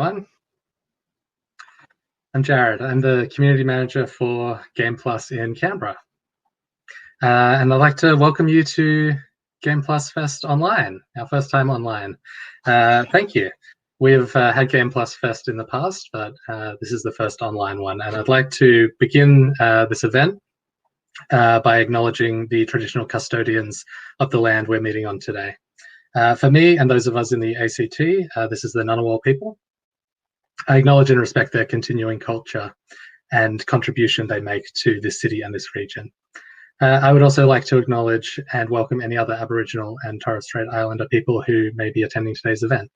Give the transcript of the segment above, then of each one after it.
everyone. I'm Jared. I'm the community manager for Game Plus in Canberra. And I'd like to welcome you to Game Plus Fest Online, our first time online. Thank you. We've had Game Plus Fest in the past, but this is the first online one. And I'd like to begin this event by acknowledging the traditional custodians of the land we're meeting on today. For me and those of us in the ACT, this is the Ngunnawal people. I acknowledge and respect their continuing culture and contribution they make to this city and this region. I would also like to acknowledge and welcome any other Aboriginal and Torres Strait Islander people who may be attending today's event.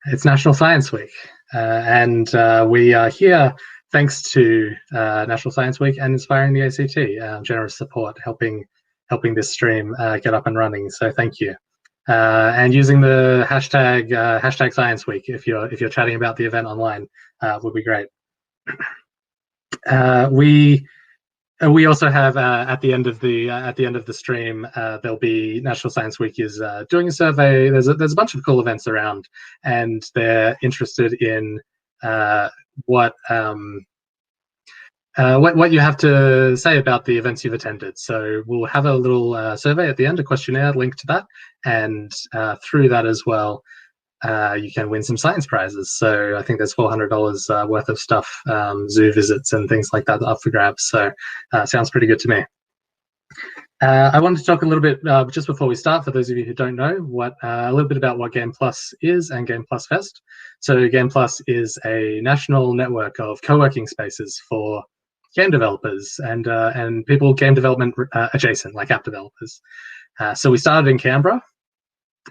It's National Science Week, and we are here thanks to National Science Week and Inspiring the ACT, generous support helping this stream get up and running. So thank you. And using the hashtag Science Week if you're chatting about the event online would be great. We also have at the end of the stream there'll be National Science Week is doing a survey. There's a bunch of cool events around, and they're interested in what you have to say about the events you've attended. So we'll have a little survey at the end, a questionnaire linked to that, and through that as well, you can win some science prizes. So I think there's $400 worth of stuff, zoo visits and things like that up for grabs. So sounds pretty good to me. I wanted to talk a little bit just before we start, for those of you who don't know, a little bit about what Game Plus is and Game Plus Fest. So Game Plus is a national network of co-working spaces for game developers and people game development adjacent, like app developers. So we started in Canberra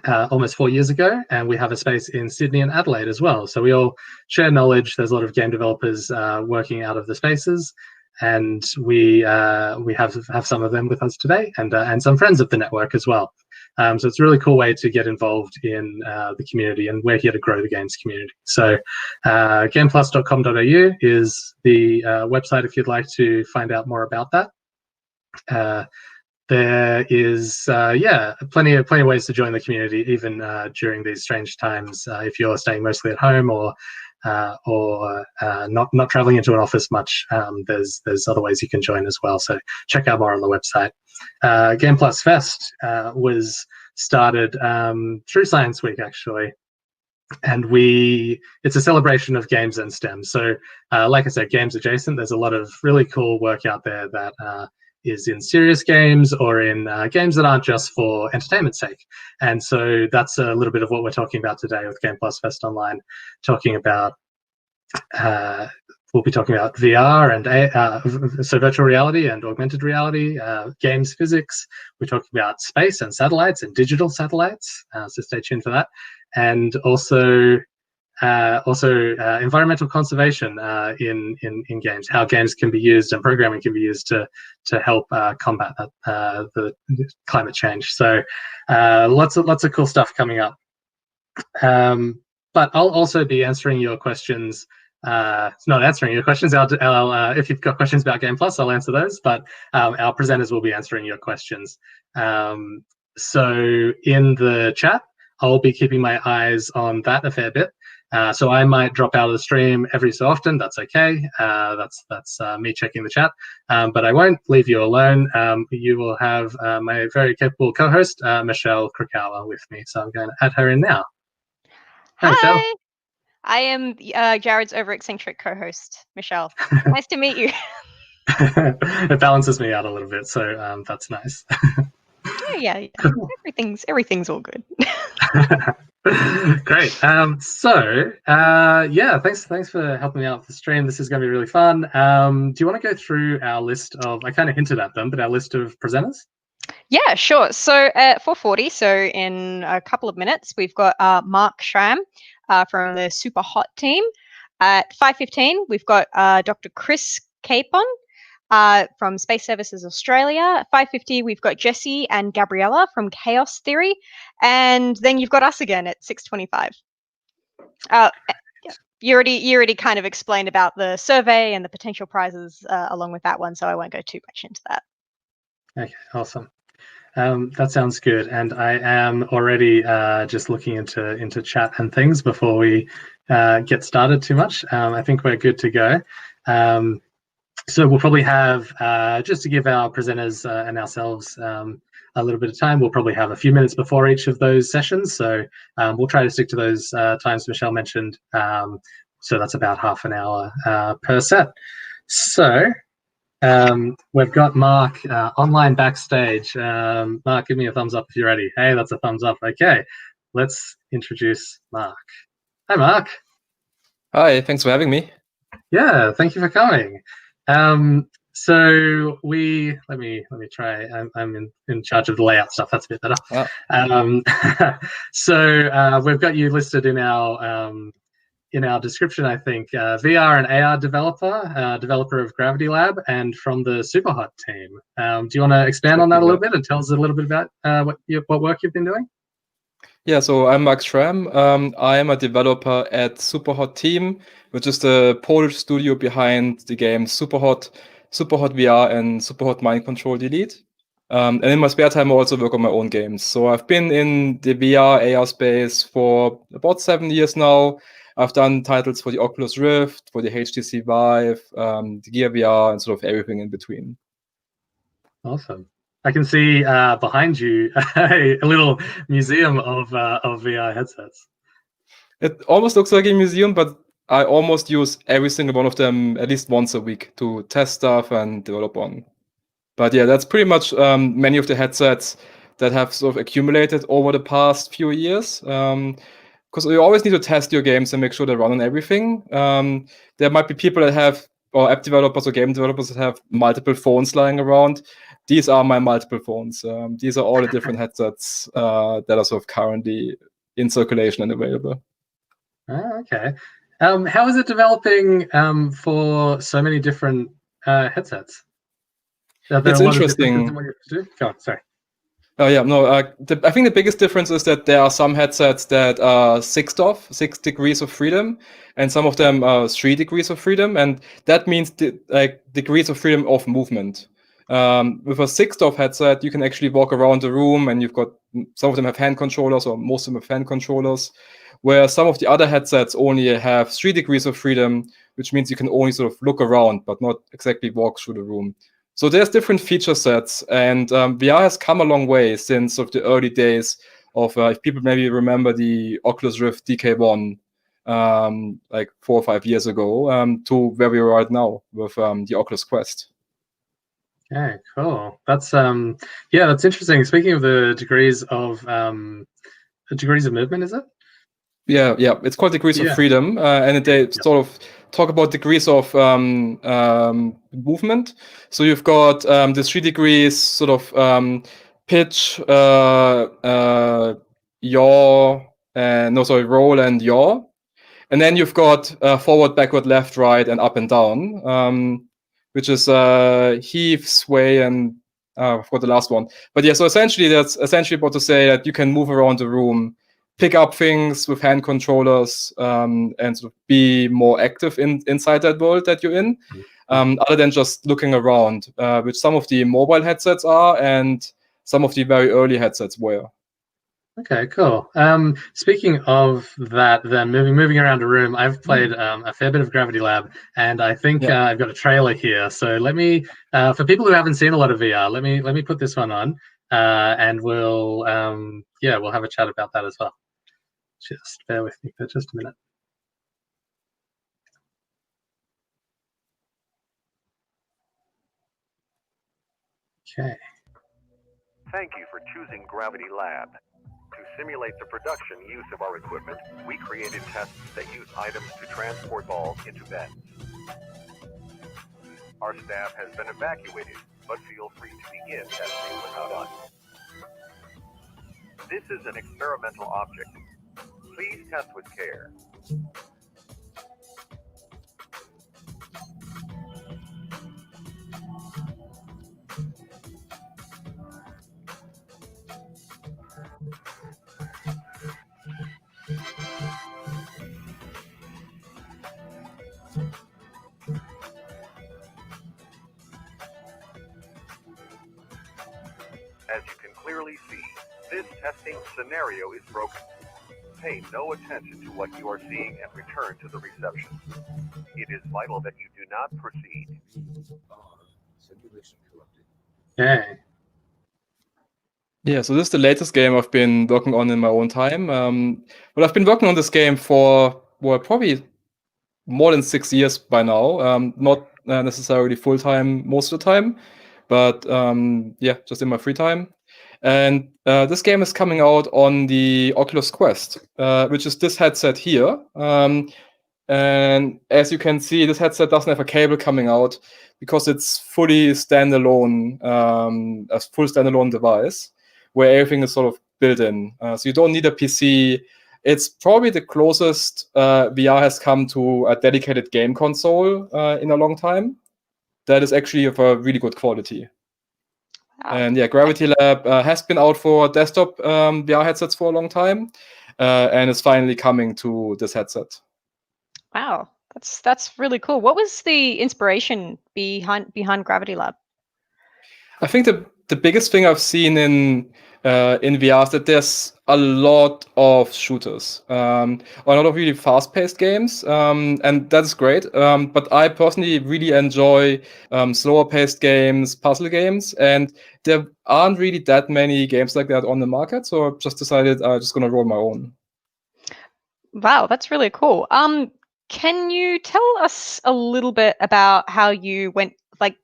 almost 4 years ago, and we have a space in Sydney and Adelaide as well. So we all share knowledge. There's a lot of game developers working out of the spaces, and we have some of them with us today, and some friends of the network as well. So it's a really cool way to get involved in the community, and we're here to grow the games community. So gameplus.com.au is the website if you'd like to find out more about that. There is plenty of ways to join the community, even during these strange times. If you're staying mostly at home or not traveling into an office much, there's other ways you can join as well. So check out more on the website. Game Plus Fest was started through Science Week, actually, and it's a celebration of games and STEM. So like I said, games adjacent. There's a lot of really cool work out there that is in serious games or in games that aren't just for entertainment's sake. And so that's a little bit of what we're talking about today with Game Plus Fest Online, talking about we'll be talking about VR and so virtual reality and augmented reality, games physics. We're talking about space and satellites and digital satellites, so stay tuned for that. And also environmental conservation in games, how games can be used and programming can be used to help combat the climate change. So lots of cool stuff coming up. But I'll also be answering your questions. Not answering your questions. If you've got questions about Game Plus, I'll answer those. But our presenters will be answering your questions. So in the chat, I'll be keeping my eyes on that a fair bit. So I might drop out of the stream every so often. That's okay. That's me checking the chat. But I won't leave you alone. You will have my very capable co-host, Michelle Krakawa, with me. So I'm going to add her in now. Hi, Michelle. I am Jared's over-eccentric co-host, Michelle. Nice to meet you. It balances me out a little bit, so that's nice. Yeah. Everything's all good. Great. Thanks for helping me out with the stream. This is going to be really fun. Do you want to go through our list of, I kind of hinted at them, but our list of presenters? Yeah, sure. So at 4:40, so in a couple of minutes, we've got Mark Schraam from the SUPERHOT Team. At 5:15, we've got Dr. Chris Capon from Space Services Australia. At 5:50, we've got Jessie and Gabriella from Chaos Theory. And then you've got us again at 6:25. You already kind of explained about the survey and the potential prizes along with that one, so I won't go too much into that. Okay, awesome. That sounds good, and I am already just looking into chat and things before we get started too much. I think we're good to go. So we'll probably have, just to give our presenters and ourselves a little bit of time, we'll probably have a few minutes before each of those sessions. So we'll try to stick to those times Michelle mentioned. So that's about half an hour per set. So we've got Mark online backstage. Mark, give me a thumbs up if you're ready. Hey, that's a thumbs up. Okay, let's introduce Mark. Hi, Mark. Hi, thanks for having me. Yeah, thank you for coming. So let me try. I'm in charge of the layout stuff. That's a bit better. So we've got you listed in our description, I think. VR and AR developer of Gravity Lab, and from the SUPERHOT team. Do you want to expand on that a little bit and tell us a little bit about what work you've been doing? Yeah, so I'm Schraam. I am a developer at SUPERHOT Team, which is the Polish studio behind the games SUPERHOT, SUPERHOT VR, and SUPERHOT Mind Control Delete. And in my spare time, I also work on my own games. So I've been in the VR, AR space for about 7 years now. I've done titles for the Oculus Rift, for the HTC Vive, the Gear VR, and sort of everything in between. Awesome. I can see behind you a little museum of VR headsets. It almost looks like a museum, but I almost use every single one of them at least once a week to test stuff and develop on. But yeah, that's pretty much many of the headsets that have sort of accumulated over the past few years. Because you always need to test your games and make sure they run on everything. There might be people that have, or app developers or game developers that have multiple phones lying around. These are my multiple phones. These are all the different headsets that are sort of currently in circulation and available. Oh, okay. How is it developing for so many different headsets? It's interesting. Go on, sorry. Oh yeah, no. I think the biggest difference is that there are some headsets that are 6 degrees of freedom, and some of them are 3 degrees of freedom, and that means degrees of freedom of movement. With a 6 headset, you can actually walk around the room, and you've got some of them have hand controllers, or most of them have hand controllers. Where some of the other headsets only have 3 degrees of freedom, which means you can only sort of look around, but not exactly walk through the room. So there's different feature sets, and VR has come a long way since sort of the early days of, if people maybe remember the Oculus Rift DK1, like 4 or 5 years ago, to where we are right now with the Oculus Quest. Okay, cool. That's yeah, that's interesting. Speaking of the degrees of movement, is it? Yeah, it's called degrees of freedom, and they sort of talk about degrees of movement. So you've got the 3 degrees sort of pitch, yaw, roll and yaw. And then you've got forward, backward, left, right, and up and down, which is heave, sway, and I forgot the last one. But yeah, so essentially that's essentially about to say that you can move around the room, pick up things with hand controllers, and sort of be more active inside that world that you're in, other than just looking around, which some of the mobile headsets are and some of the very early headsets were. Okay, cool. Speaking of that, then moving around a room, I've played a fair bit of Gravity Lab, and I think I've got a trailer here. So let me, for people who haven't seen a lot of VR, let me put this one on, and we'll have a chat about that as well. Just bear with me for just a minute. Okay. Thank you for choosing Gravity Lab. To simulate the production use of our equipment, we created tests that use items to transport balls into beds. Our staff has been evacuated, but feel free to begin testing without us. This is an experimental object. Please test with care. As you anything scenario is broken. Pay no attention to what you are seeing and return to the reception. It is vital that you do not proceed. Okay. Yeah, so this is the latest game I've been working on in my own time. Well, I've been working on this game for, well, probably more than 6 years by now. Not necessarily full-time most of the time, but yeah, just in my free time. And this game is coming out on the Oculus Quest, which is this headset here. And as you can see, this headset doesn't have a cable coming out because it's fully standalone, a full standalone device where everything is sort of built in. So you don't need a PC. It's probably the closest VR has come to a dedicated game console in a long time. That is actually of a really good quality. Wow. And yeah, Gravity Lab has been out for desktop VR headsets for a long time, and is finally coming to this headset. Wow, that's really cool. What was the inspiration behind Gravity Lab? I think the biggest thing I've seen in VR is that there's a lot of shooters, a lot of really fast-paced games, and that's great. But I personally really enjoy slower-paced games, puzzle games, and there aren't really that many games like that on the market. So I just decided I'm just gonna roll my own. Wow, that's really cool. Can you tell us a little bit about how you went, like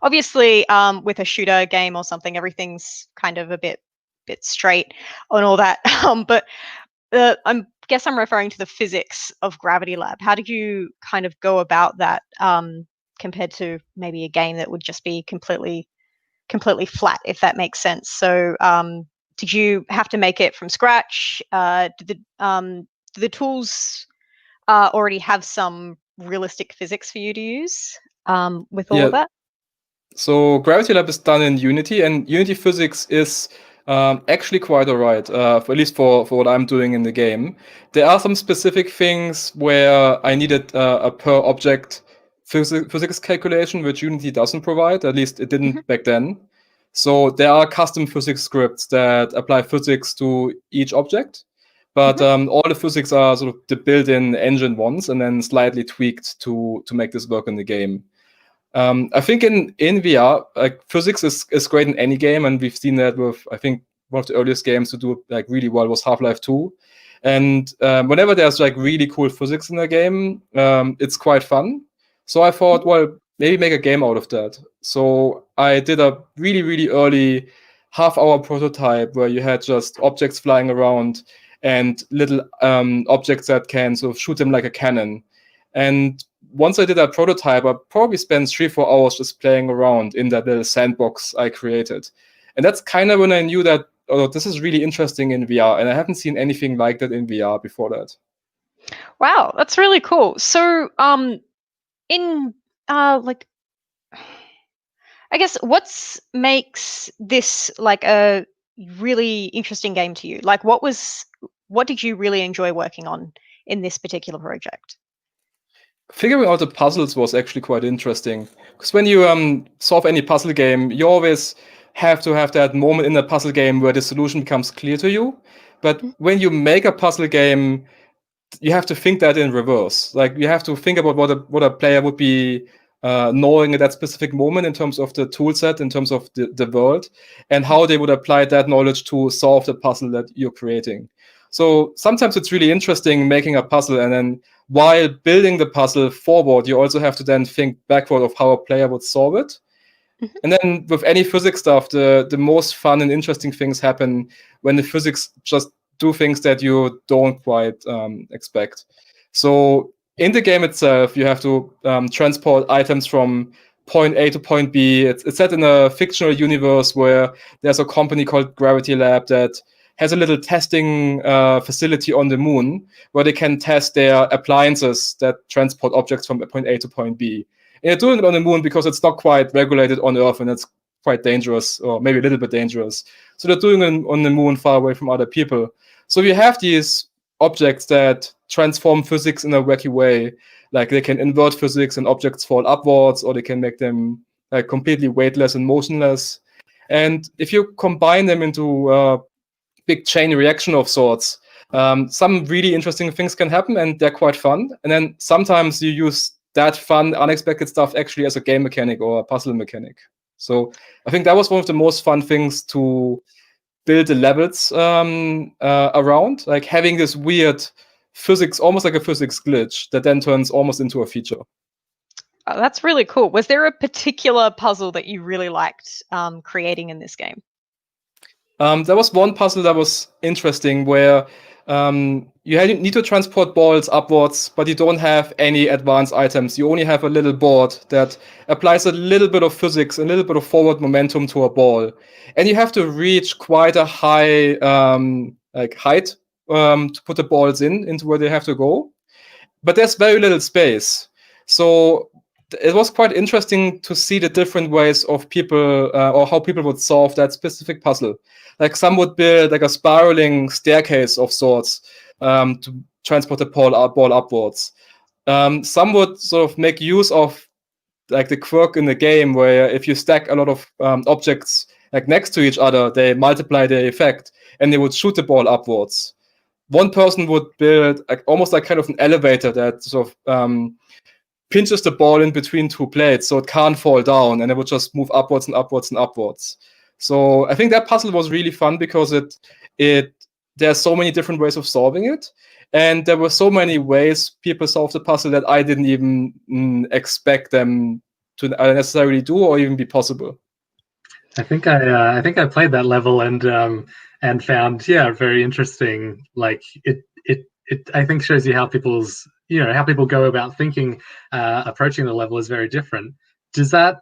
obviously with a shooter game or something, everything's kind of a bit straight and all that. But guess I'm referring to the physics of Gravity Lab. How did you kind of go about that compared to maybe a game that would just be completely flat, if that makes sense? So did you have to make it from scratch? Did the tools already have some realistic physics for you to use with all of that? So Gravity Lab is done in Unity, and Unity physics is actually quite alright, at least for what I'm doing in the game. There are some specific things where I needed a per object physics calculation, which Unity doesn't provide, at least it didn't back then. So there are custom physics scripts that apply physics to each object. But all the physics are sort of the built-in engine ones, and then slightly tweaked to make this work in the game. I think in VR, like physics is great in any game, and we've seen that with, I think, one of the earliest games to do it like really well was Half-Life 2. And whenever there's like really cool physics in a game, it's quite fun. So I thought, well, maybe make a game out of that. So I did a really, really early half-hour prototype where you had just objects flying around and little objects that can sort of shoot them like a cannon. And once I did that prototype, I probably spent 3-4 hours just playing around in that little sandbox I created. And that's kind of when I knew that, oh, this is really interesting in VR, and I haven't seen anything like that in VR before that. Wow, that's really cool. So in like, I guess what makes this like a really interesting game to you? Like what did you really enjoy working on in this particular project? Figuring out the puzzles was actually quite interesting, because when you solve any puzzle game, you always have to have that moment in the puzzle game where the solution becomes clear to you. But when you make a puzzle game, you have to think that in reverse. Like you have to think about what a player would be knowing at that specific moment in terms of the tool set, in terms of the world, and how they would apply that knowledge to solve the puzzle that you're creating. So sometimes it's really interesting making a puzzle, and then while building the puzzle forward, you also have to then think backward of how a player would solve it. And then with any physics stuff, the most fun and interesting things happen when the physics just do things that you don't quite expect. So in the game itself, you have to transport items from point A to point B. It's set in a fictional universe where there's a company called Gravity Lab that has a little testing facility on the moon where they can test their appliances that transport objects from point A to point B. And they're doing it on the moon because it's not quite regulated on Earth, and it's quite dangerous, or maybe a little bit dangerous. So they're doing it on the moon far away from other people. So you have these objects that transform physics in a wacky way. Like they can invert physics and objects fall upwards, or they can make them completely weightless and motionless. And if you combine them into big chain reaction of sorts. Some really interesting things can happen, and they're quite fun. And then sometimes you use that fun, unexpected stuff actually as a game mechanic or a puzzle mechanic. So I think that was one of the most fun things to build the levels around, like having this weird physics, almost like a physics glitch that then turns almost into a feature. Oh, that's really cool. Was there a particular puzzle that you really liked creating in this game? There was one puzzle that was interesting where you need to transport balls upwards, but you don't have any advanced items. You only have a little board that applies a little bit of physics, a little bit of forward momentum to a ball. And you have to reach quite a high height to put the balls into where they have to go. But there's very little space. So it was quite interesting to see the different ways of people or how people would solve that specific puzzle. Like some would build like a spiraling staircase of sorts to transport the ball upwards. Some would sort of make use of like the quirk in the game where if you stack a lot of objects like next to each other, they multiply their effect and they would shoot the ball upwards. One person would build almost like kind of an elevator that sort of pinches the ball in between two plates so it can't fall down, and it would just move upwards and upwards and upwards. So I think that puzzle was really fun because there's so many different ways of solving it, and there were so many ways people solved the puzzle that I didn't even expect them to necessarily do or even be possible. I think I played that level and found very interesting. Like it I think shows you how how people go about thinking, approaching the level is very different. Does that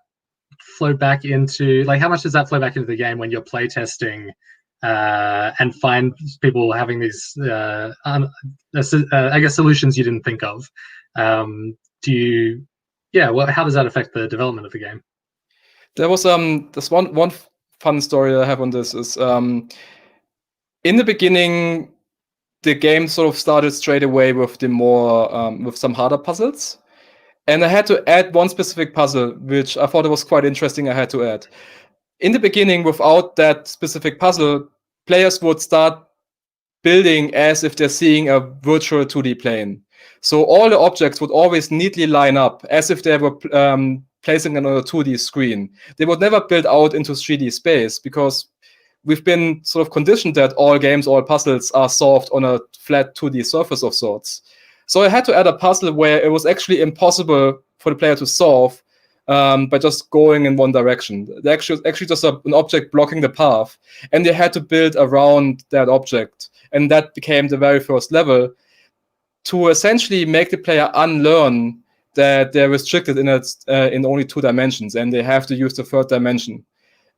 flow back into, like, how much does that flow back into the game when you're playtesting and find people having these, I guess, solutions you didn't think of? How does that affect the development of the game? There was this one fun story that I have on this is in the beginning, the game sort of started straight away with the more with some harder puzzles, and I had to add one specific puzzle which I thought it was quite interesting. I had to add in the beginning, without that specific puzzle, players would start building as if they're seeing a virtual 2D plane. So all the objects would always neatly line up as if they were placing it on a 2D screen. They would never build out into 3D space because we've been sort of conditioned that all games, all puzzles are solved on a flat 2D surface of sorts. So I had to add a puzzle where it was actually impossible for the player to solve by just going in one direction. They actually just an object blocking the path, and they had to build around that object. And that became the very first level to essentially make the player unlearn that they're restricted in only 2 dimensions, and they have to use the 3rd dimension.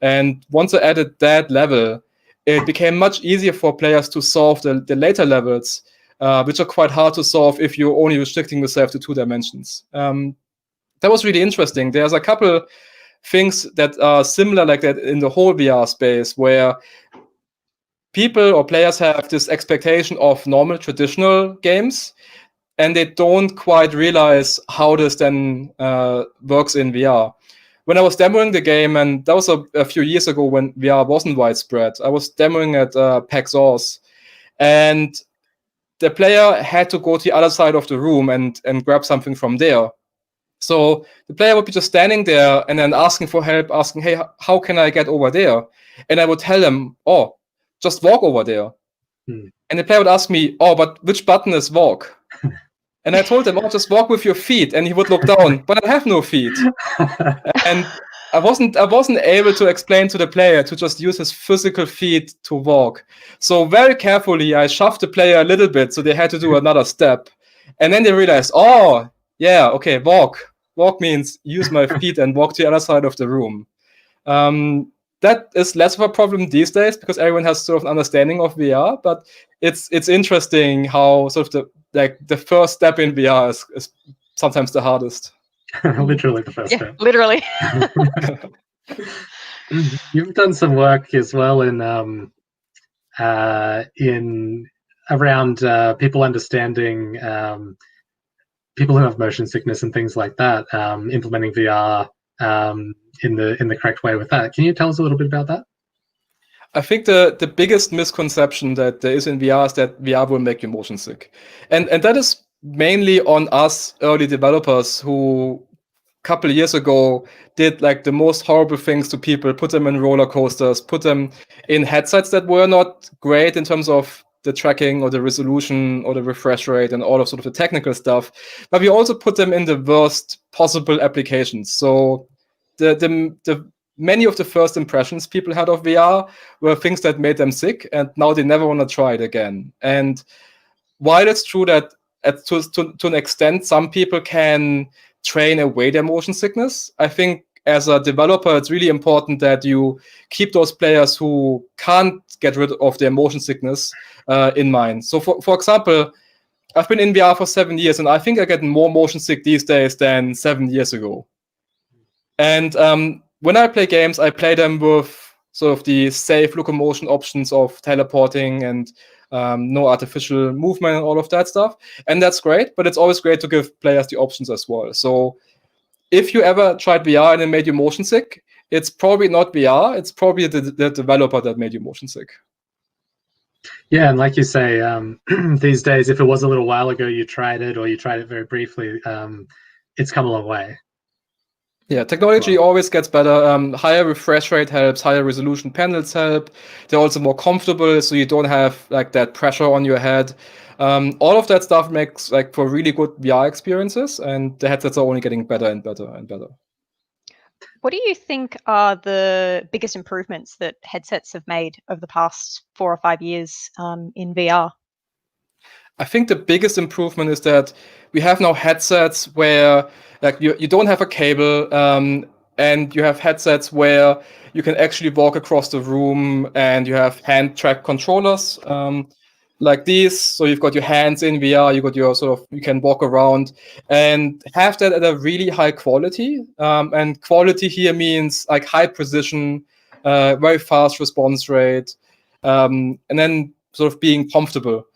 And once I added that level, it became much easier for players to solve the later levels, which are quite hard to solve if you're only restricting yourself to 2 dimensions. That was really interesting. There's a couple things that are similar like that in the whole VR space, where people or players have this expectation of normal traditional games, and they don't quite realize how this then works in VR. When I was demoing the game, and that was a few years ago when VR wasn't widespread, I was demoing at PAX Earth, and the player had to go to the other side of the room and grab something from there. So the player would be just standing there and then asking for help, asking, hey, how can I get over there? And I would tell them, oh, just walk over there. And the player would ask me, oh, but which button is walk? And I told him, oh, just walk with your feet. And he would look down, but I have no feet. And I wasn't able to explain to the player to just use his physical feet to walk. So very carefully, I shoved the player a little bit, so they had to do another step. And then they realized, oh, yeah, okay, walk. Walk means use my feet and walk to the other side of the room. That is less of a problem these days because everyone has sort of an understanding of VR, but it's interesting how sort of the first step in VR is sometimes the hardest. Literally the first step. Literally. You've done some work as well in around people understanding people who have motion sickness and things like that, implementing VR in the correct way with that. Can you tell us a little bit about that? I think the biggest misconception that there is in VR is that VR will make you motion sick. And that is mainly on us early developers who couple of years ago did like the most horrible things to people, put them in roller coasters, put them in headsets that were not great in terms of the tracking or the resolution or the refresh rate and all of sort of the technical stuff, but we also put them in the worst possible applications. So the many of the first impressions people had of VR were things that made them sick, and now they never want to try it again. And while it's true that to an extent some people can train away their motion sickness, I think as a developer it's really important that you keep those players who can't get rid of their motion sickness in mind. So for example, I've been in VR for 7 years, and I think I get more motion sick these days than 7 years ago. And when I play games, I play them with sort of the safe locomotion options of teleporting and no artificial movement and all of that stuff. And that's great, but it's always great to give players the options as well. So if you ever tried VR and it made you motion sick, it's probably not VR, it's probably the developer that made you motion sick. Yeah, and like you say, these days, if it was a little while ago you tried it or you tried it very briefly, it's come a long way. Yeah, technology always gets better. Higher refresh rate helps, higher resolution panels help. They're also more comfortable, so you don't have like that pressure on your head. All of that stuff makes like for really good VR experiences, and the headsets are only getting better and better and better. What do you think are the biggest improvements that headsets have made over the past 4 or 5 years in VR? I think the biggest improvement is that we have now headsets where like you don't have a cable, and you have headsets where you can actually walk across the room, and you have hand track controllers like these. So you've got your hands in VR, you got your you can walk around and have that at a really high quality. And quality here means like high precision, very fast response rate, and then sort of being comfortable.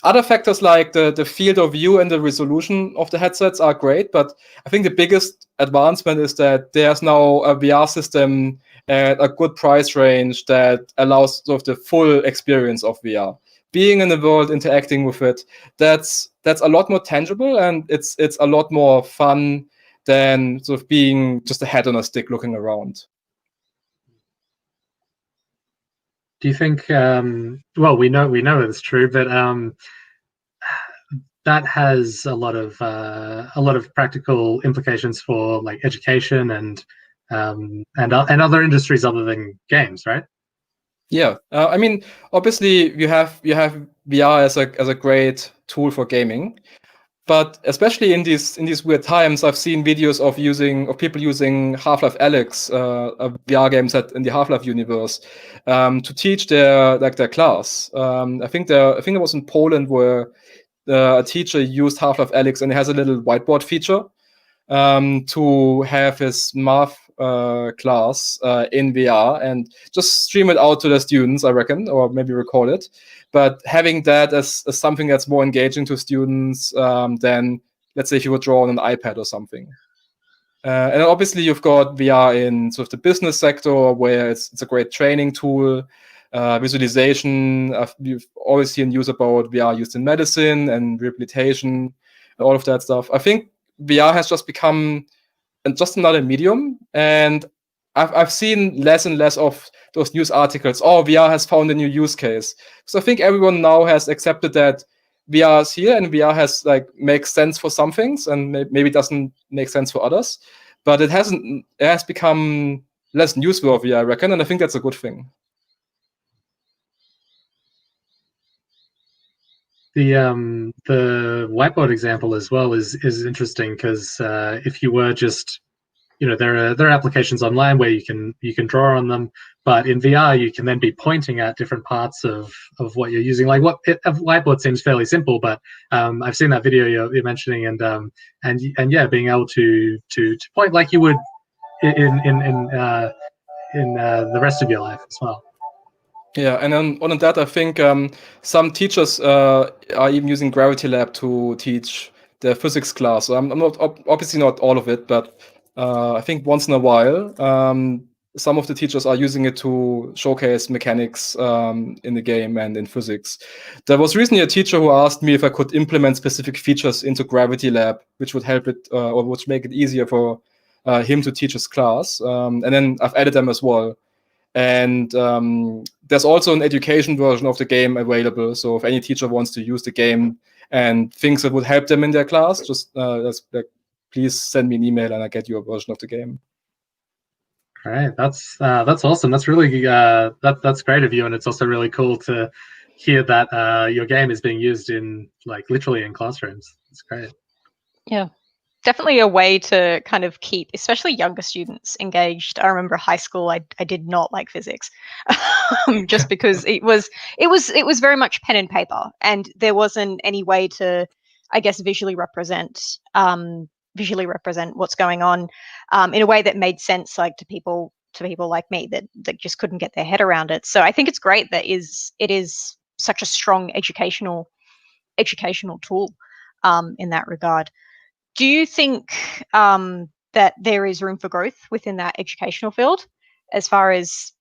Other factors like the field of view and the resolution of the headsets are great, but I think the biggest advancement is that there's now a VR system at a good price range that allows sort of the full experience of VR. Being in the world, interacting with it, that's a lot more tangible, and it's a lot more fun than sort of being just a head on a stick looking around. Do you think? Well, we know it's true, but that has a lot of practical implications for like education and other industries other than games, right? Yeah, I mean, obviously you have VR as a great tool for gaming, but especially in these weird times, I've seen videos of people using Half-Life Alyx, a VR game set in the Half-Life universe, to teach their class. I think it was in Poland where a teacher used Half-Life Alyx, and it has a little whiteboard feature to have his math class in VR and just stream it out to the students, I reckon, or maybe record it. But having that as something that's more engaging to students than, let's say, if you would draw on an iPad or something. And obviously, you've got VR in sort of the business sector, where it's a great training tool. Visualization. You've always seen news about VR used in medicine and rehabilitation, and all of that stuff. I think VR has just become just another medium, and I've seen less and less of those news articles. Oh, VR has found a new use case. So I think everyone now has accepted that VR is here, and VR has makes sense for some things, and maybe doesn't make sense for others. But it has become less newsworthy, I reckon, and I think that's a good thing. The whiteboard example as well is interesting, because if you were just, there are applications online where you can draw on them, but in VR you can then be pointing at different parts of what you're using. Like a whiteboard seems fairly simple, but I've seen that video you're mentioning, and yeah, being able to point like you would in the rest of your life as well. Yeah, and on that, I think some teachers are even using Gravity Lab to teach their physics class. I'm not obviously not all of it, but I think once in a while, some of the teachers are using it to showcase mechanics in the game and in physics. There was recently a teacher who asked me if I could implement specific features into Gravity Lab, which would help it or which make it easier for him to teach his class. And then I've added them as well. And there's also an education version of the game available. So if any teacher wants to use the game and thinks it would help them in their class, just please send me an email and I get you a version of the game. All right, that's awesome. That's really that's great of you, and it's also really cool to hear that your game is being used in literally in classrooms. It's great. Yeah, definitely a way to kind of keep, especially younger students, engaged. I remember high school, I did not like physics, just because it was very much pen and paper, and there wasn't any way to, I guess, visually represent what's going on in a way that made sense, to people like me that just couldn't get their head around it. So I think it's great that it is such a strong educational tool in that regard. Do you think that there is room for growth within that educational field as far as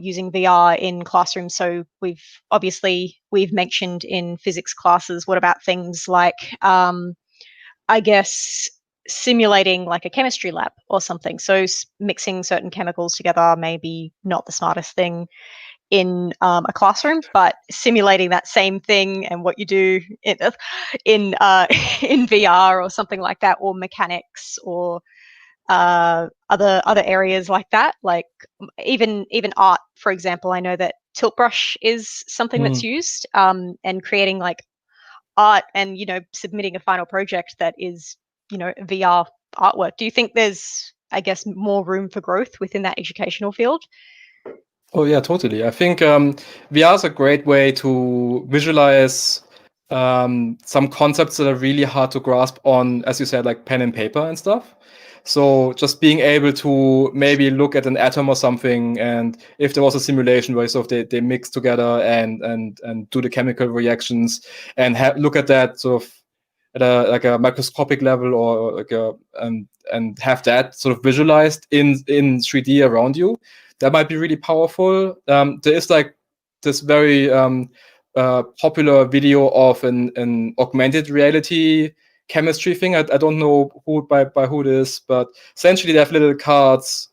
using VR in classrooms? So we've mentioned in physics classes. What about things like, I guess, simulating a chemistry lab or something? So mixing certain chemicals together, maybe not the smartest thing in a classroom, but simulating that same thing and what you do in VR or something like that, or mechanics, or other areas like that, even art, for example. I know that tilt brush is something that's used, and creating art and submitting a final project that is VR artwork. Do you think there's, I guess, more room for growth within that educational field? Oh yeah, totally. I think VR is a great way to visualize some concepts that are really hard to grasp on, as you said, like pen and paper and stuff. So just being able to maybe look at an atom or something, and if there was a simulation where they mix together and do the chemical reactions, and look at that sort of at a microscopic level, or and have that sort of visualized in 3D around you. That might be really powerful. There is this very popular video of an augmented reality chemistry thing. I don't know by who it is, but essentially they have little cards.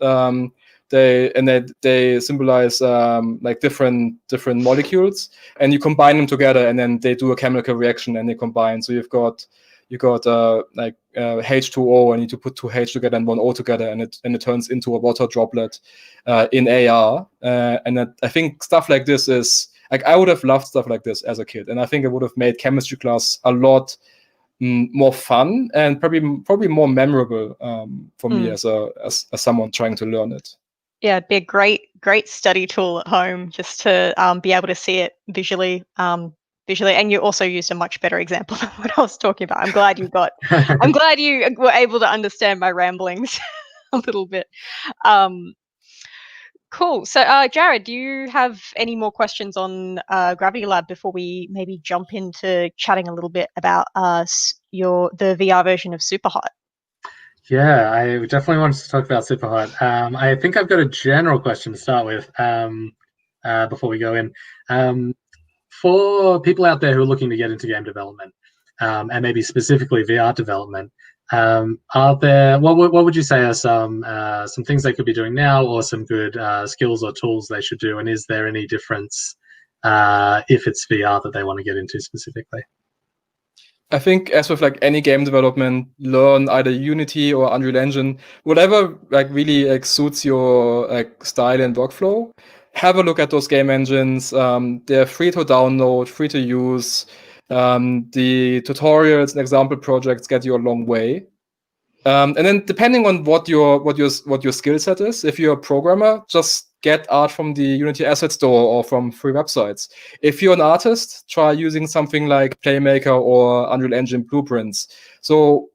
They symbolize different molecules, and you combine them together, and then they do a chemical reaction and they combine. So you got H2O, and you need to put two H together and one O together, and it turns into a water droplet in AR. And I think stuff like this is I would have loved stuff like this as a kid, and I think it would have made chemistry class a lot more fun and probably more memorable for me as someone trying to learn it. Yeah, it'd be a great study tool at home, just to be able to see it visually. And you also used a much better example than what I was talking about. I'm glad you were able to understand my ramblings a little bit. Cool. So, Jared, do you have any more questions on Gravity Lab before we maybe jump into chatting a little bit about the VR version of SUPERHOT? Yeah, I definitely wanted to talk about SUPERHOT. I think I've got a general question to start with before we go in. For people out there who are looking to get into game development, and maybe specifically VR development, are there what would you say are some things they could be doing now, or some good skills or tools they should do? And is there any difference if it's VR that they want to get into specifically? I think, as with any game development, learn either Unity or Unreal Engine, whatever really suits your style and workflow. Have a look at those game engines. They're free to download, free to use. The tutorials and example projects get you a long way. And then, depending on what your skill set is, if you're a programmer, just get art from the Unity Asset Store or from free websites. If you're an artist, try using something like Playmaker or Unreal Engine Blueprints. So,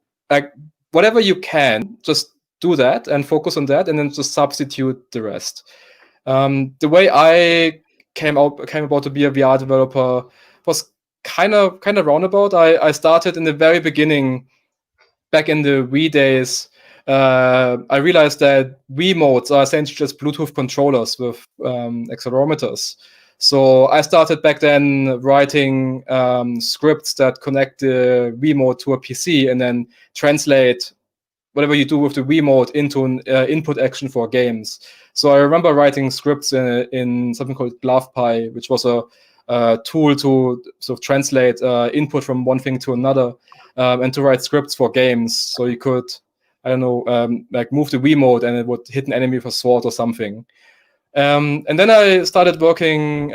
whatever you can, just do that and focus on that, and then just substitute the rest. The way I came about to be a VR developer was kind of roundabout. I started in the very beginning, back in the Wii days, I realized that Wii modes are essentially just Bluetooth controllers with accelerometers. So I started back then writing scripts that connect the Wii mode to a PC and then translate whatever you do with the Wii mode into an input action for games. So I remember writing scripts in something called GlovePie, which was a tool to sort of translate input from one thing to another, and to write scripts for games. So you could, I don't know, like move the Wii mode and it would hit an enemy with a sword or something. And then I started working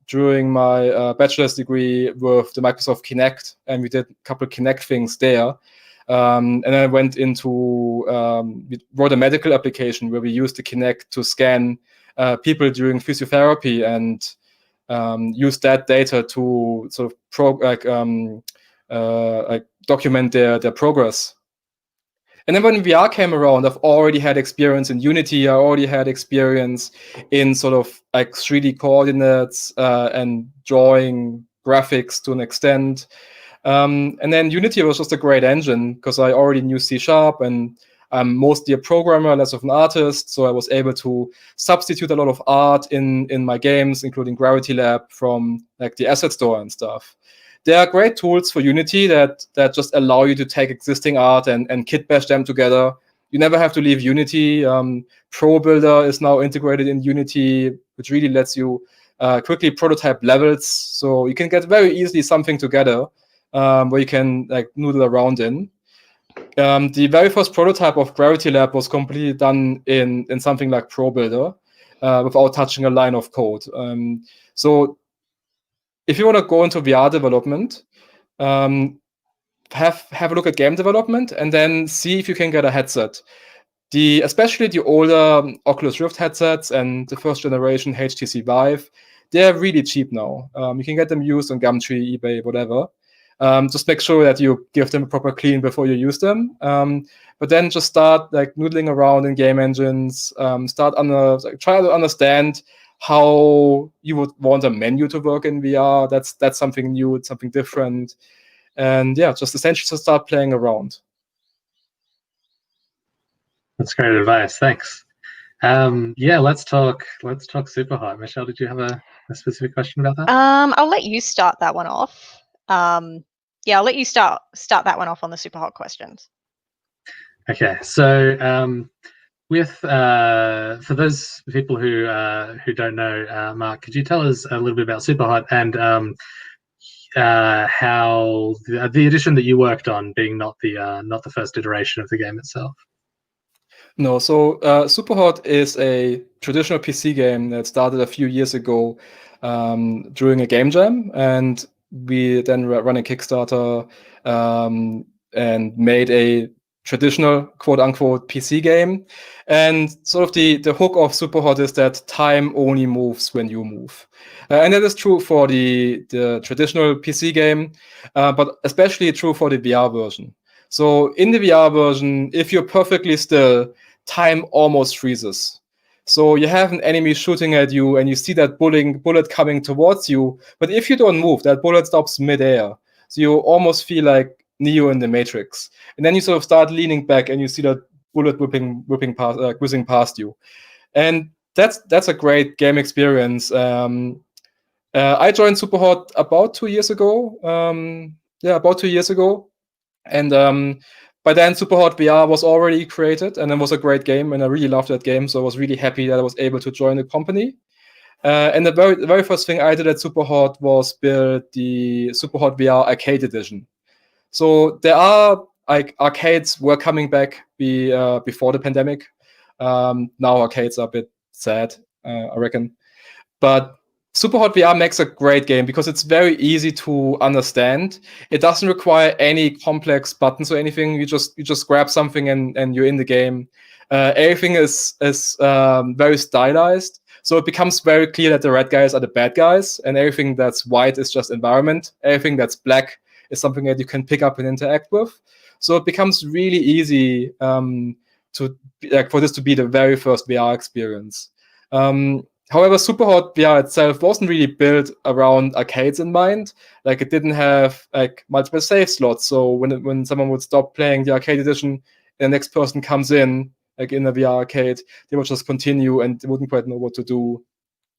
during my bachelor's degree with the Microsoft Kinect, and we did a couple of Kinect things there. And I went into, we wrote a medical application where we used the Kinect to scan people during physiotherapy and use that data to sort of document their progress. And then when VR came around, I've already had experience in Unity. I already had experience in sort of like 3D coordinates and drawing graphics to an extent. And then Unity was just a great engine because I already knew C# and I'm mostly a programmer, less of an artist. So I was able to substitute a lot of art in my games, including Gravity Lab from like the asset store and stuff. There are great tools for Unity that just allow you to take existing art and kit bash them together. You never have to leave Unity. Pro Builder is now integrated in Unity, which really lets you quickly prototype levels. So you can get very easily something together where you can like noodle around in. The very first prototype of Gravity Lab was completely done in something like Pro Builder without touching a line of code. So if you want to go into VR development, have a look at game development and then see if you can get a headset. Especially the older Oculus Rift headsets and the first generation HTC Vive, they're really cheap now. You can get them used on Gumtree, eBay, whatever. Just make sure that you give them a proper clean before you use them. But then just start like noodling around in game engines. Try to understand how you would want a menu to work in VR. That's something new, it's something different. And yeah, just essentially to start playing around. That's great advice. Thanks. Yeah, let's talk SUPERHOT. Michelle, did you have a specific question about that? I'll let you start that one off. Yeah, I'll let you start that one off on the SUPERHOT questions. Okay, so with for those people who don't know, Mark, could you tell us a little bit about SUPERHOT and how the edition that you worked on, being not the first iteration of the game itself? No, so SUPERHOT is a traditional PC game that started a few years ago during a game jam, and we then ran a Kickstarter and made a traditional quote-unquote PC game. And sort of the hook of SUPERHOT is that time only moves when you move. And that is true for the traditional PC game, but especially true for the VR version. So in the VR version, if you're perfectly still, time almost freezes. So you have an enemy shooting at you and you see that bullet coming towards you, but if you don't move, that bullet stops midair. So you almost feel like Neo in the Matrix. And then you sort of start leaning back and you see that bullet whizzing past you. And that's a great game experience. I joined SUPERHOT about 2 years ago. About 2 years ago. And by then, SUPERHOT VR was already created, and it was a great game, and I really loved that game. So I was really happy that I was able to join the company. And the very first thing I did at SUPERHOT was build the SUPERHOT VR Arcade Edition. So there are like arcades were coming back before the pandemic. Now arcades are a bit sad, I reckon. But SUPERHOT VR makes a great game because it's very easy to understand. It doesn't require any complex buttons or anything. You just grab something and you're in the game. Everything is very stylized. So it becomes very clear that the red guys are the bad guys, and everything that's white is just environment. Everything that's black is something that you can pick up and interact with. So it becomes really easy for this to be the very first VR experience. However, SUPERHOT VR itself wasn't really built around arcades in mind. Like it didn't have like multiple save slots. So when someone would stop playing the arcade edition, and the next person comes in, like in a VR arcade, they would just continue and they wouldn't quite know what to do.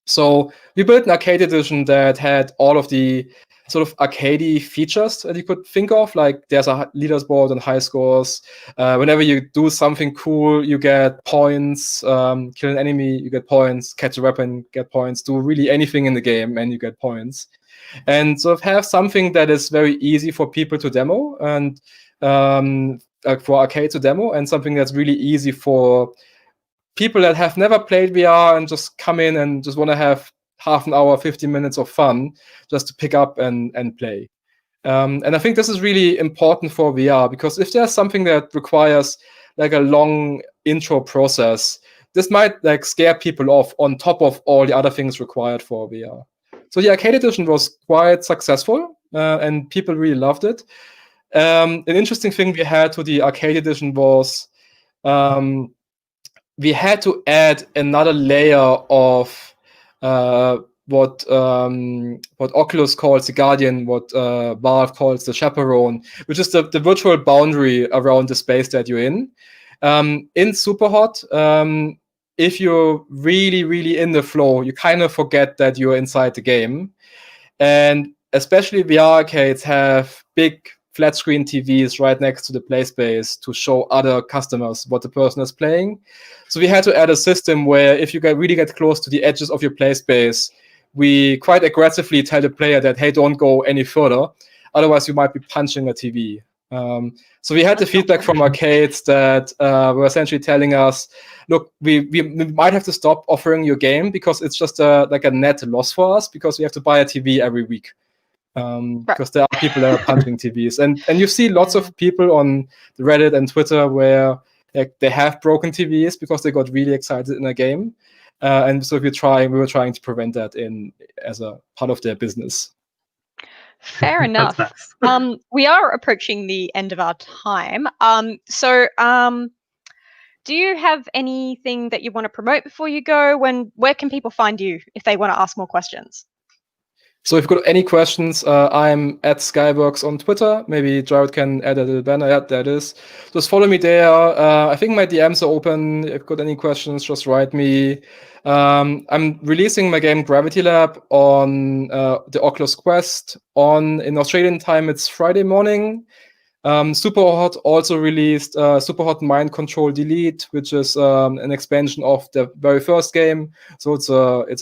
So we built an arcade edition that had all of the sort of arcadey features that you could think of, like there's a leaderboard and high scores. Whenever you do something cool, you get points. Kill an enemy, you get points. Catch a weapon, get points. Do really anything in the game, and you get points. And sort of have something that is very easy for people to demo, and for arcade to demo, and something that's really easy for people that have never played VR and just come in and just want to have half an hour, 15 minutes of fun just to pick up and play. And I think this is really important for VR, because if there's something that requires like a long intro process, this might like scare people off on top of all the other things required for VR. So the arcade edition was quite successful, and people really loved it. An interesting thing we had to the arcade edition was we had to add another layer of what Oculus calls the Guardian, what Valve calls the Chaperone, which is the virtual boundary around the space that you're in. In SUPERHOT, if you're really, really in the flow, you kind of forget that you're inside the game. And especially VR arcades have big flat screen TVs right next to the play space to show other customers what the person is playing. So we had to add a system where if you really get close to the edges of your play space, we quite aggressively tell the player that, hey, don't go any further. Otherwise, you might be punching a TV. So we had the feedback from arcades that were essentially telling us, look, we might have to stop offering your game because it's just like a net loss for us, because we have to buy a TV every week. Because there are people that are punching TVs, and you see lots of people on the Reddit and Twitter where like they have broken TVs because they got really excited in a game, and so we were trying to prevent that as a part of their business. Fair enough. Nice. We are approaching the end of our time. So do you have anything that you want to promote before you go? Where can people find you if they want to ask more questions? So if you've got any questions, I'm at Skyworks on Twitter. Maybe Jared can add a little banner. Yeah, that is. Just follow me there. I think my DMs are open. If you've got any questions, just write me. I'm releasing my game Gravity Lab on the Oculus Quest. In Australian time, it's Friday morning. SUPERHOT also released SUPERHOT Mind Control Delete, which is an expansion of the very first game. So it's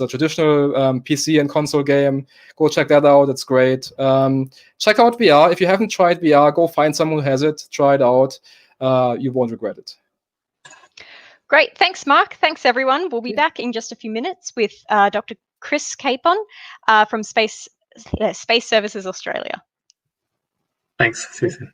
a traditional PC and console game. Go check that out. It's great. Check out VR. If you haven't tried VR, go find someone who has it. Try it out. You won't regret it. Great. Thanks, Mark. Thanks, everyone. We'll be back in just a few minutes with Dr. Chris Capon from Space Services Australia. Thanks, Susan.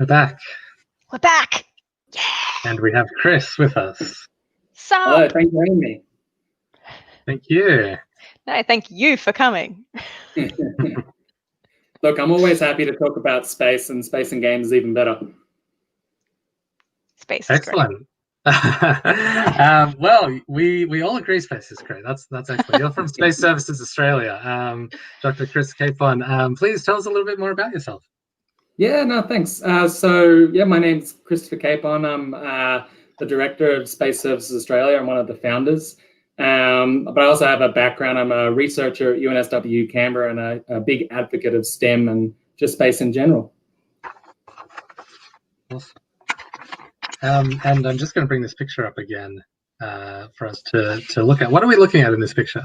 back. We're back. Yeah. And we have Chris with us. Hello, Sup? thanks for having me. Thank you. No, thank you for coming. Look, I'm always happy to talk about space, and space and games is even better. Space is great. Excellent. Well, we all agree space is great. That's excellent. You're from Space Services Australia. Dr. Chris Capon, please tell us a little bit more about yourself. Yeah, no, thanks. Yeah, my name's Christopher Capon. I'm the director of Space Services Australia. I'm one of the founders. But I also have a background. I'm a researcher at UNSW Canberra and a big advocate of STEM and just space in general. Awesome. And I'm just going to bring this picture up again for us to look at. What are we looking at in this picture?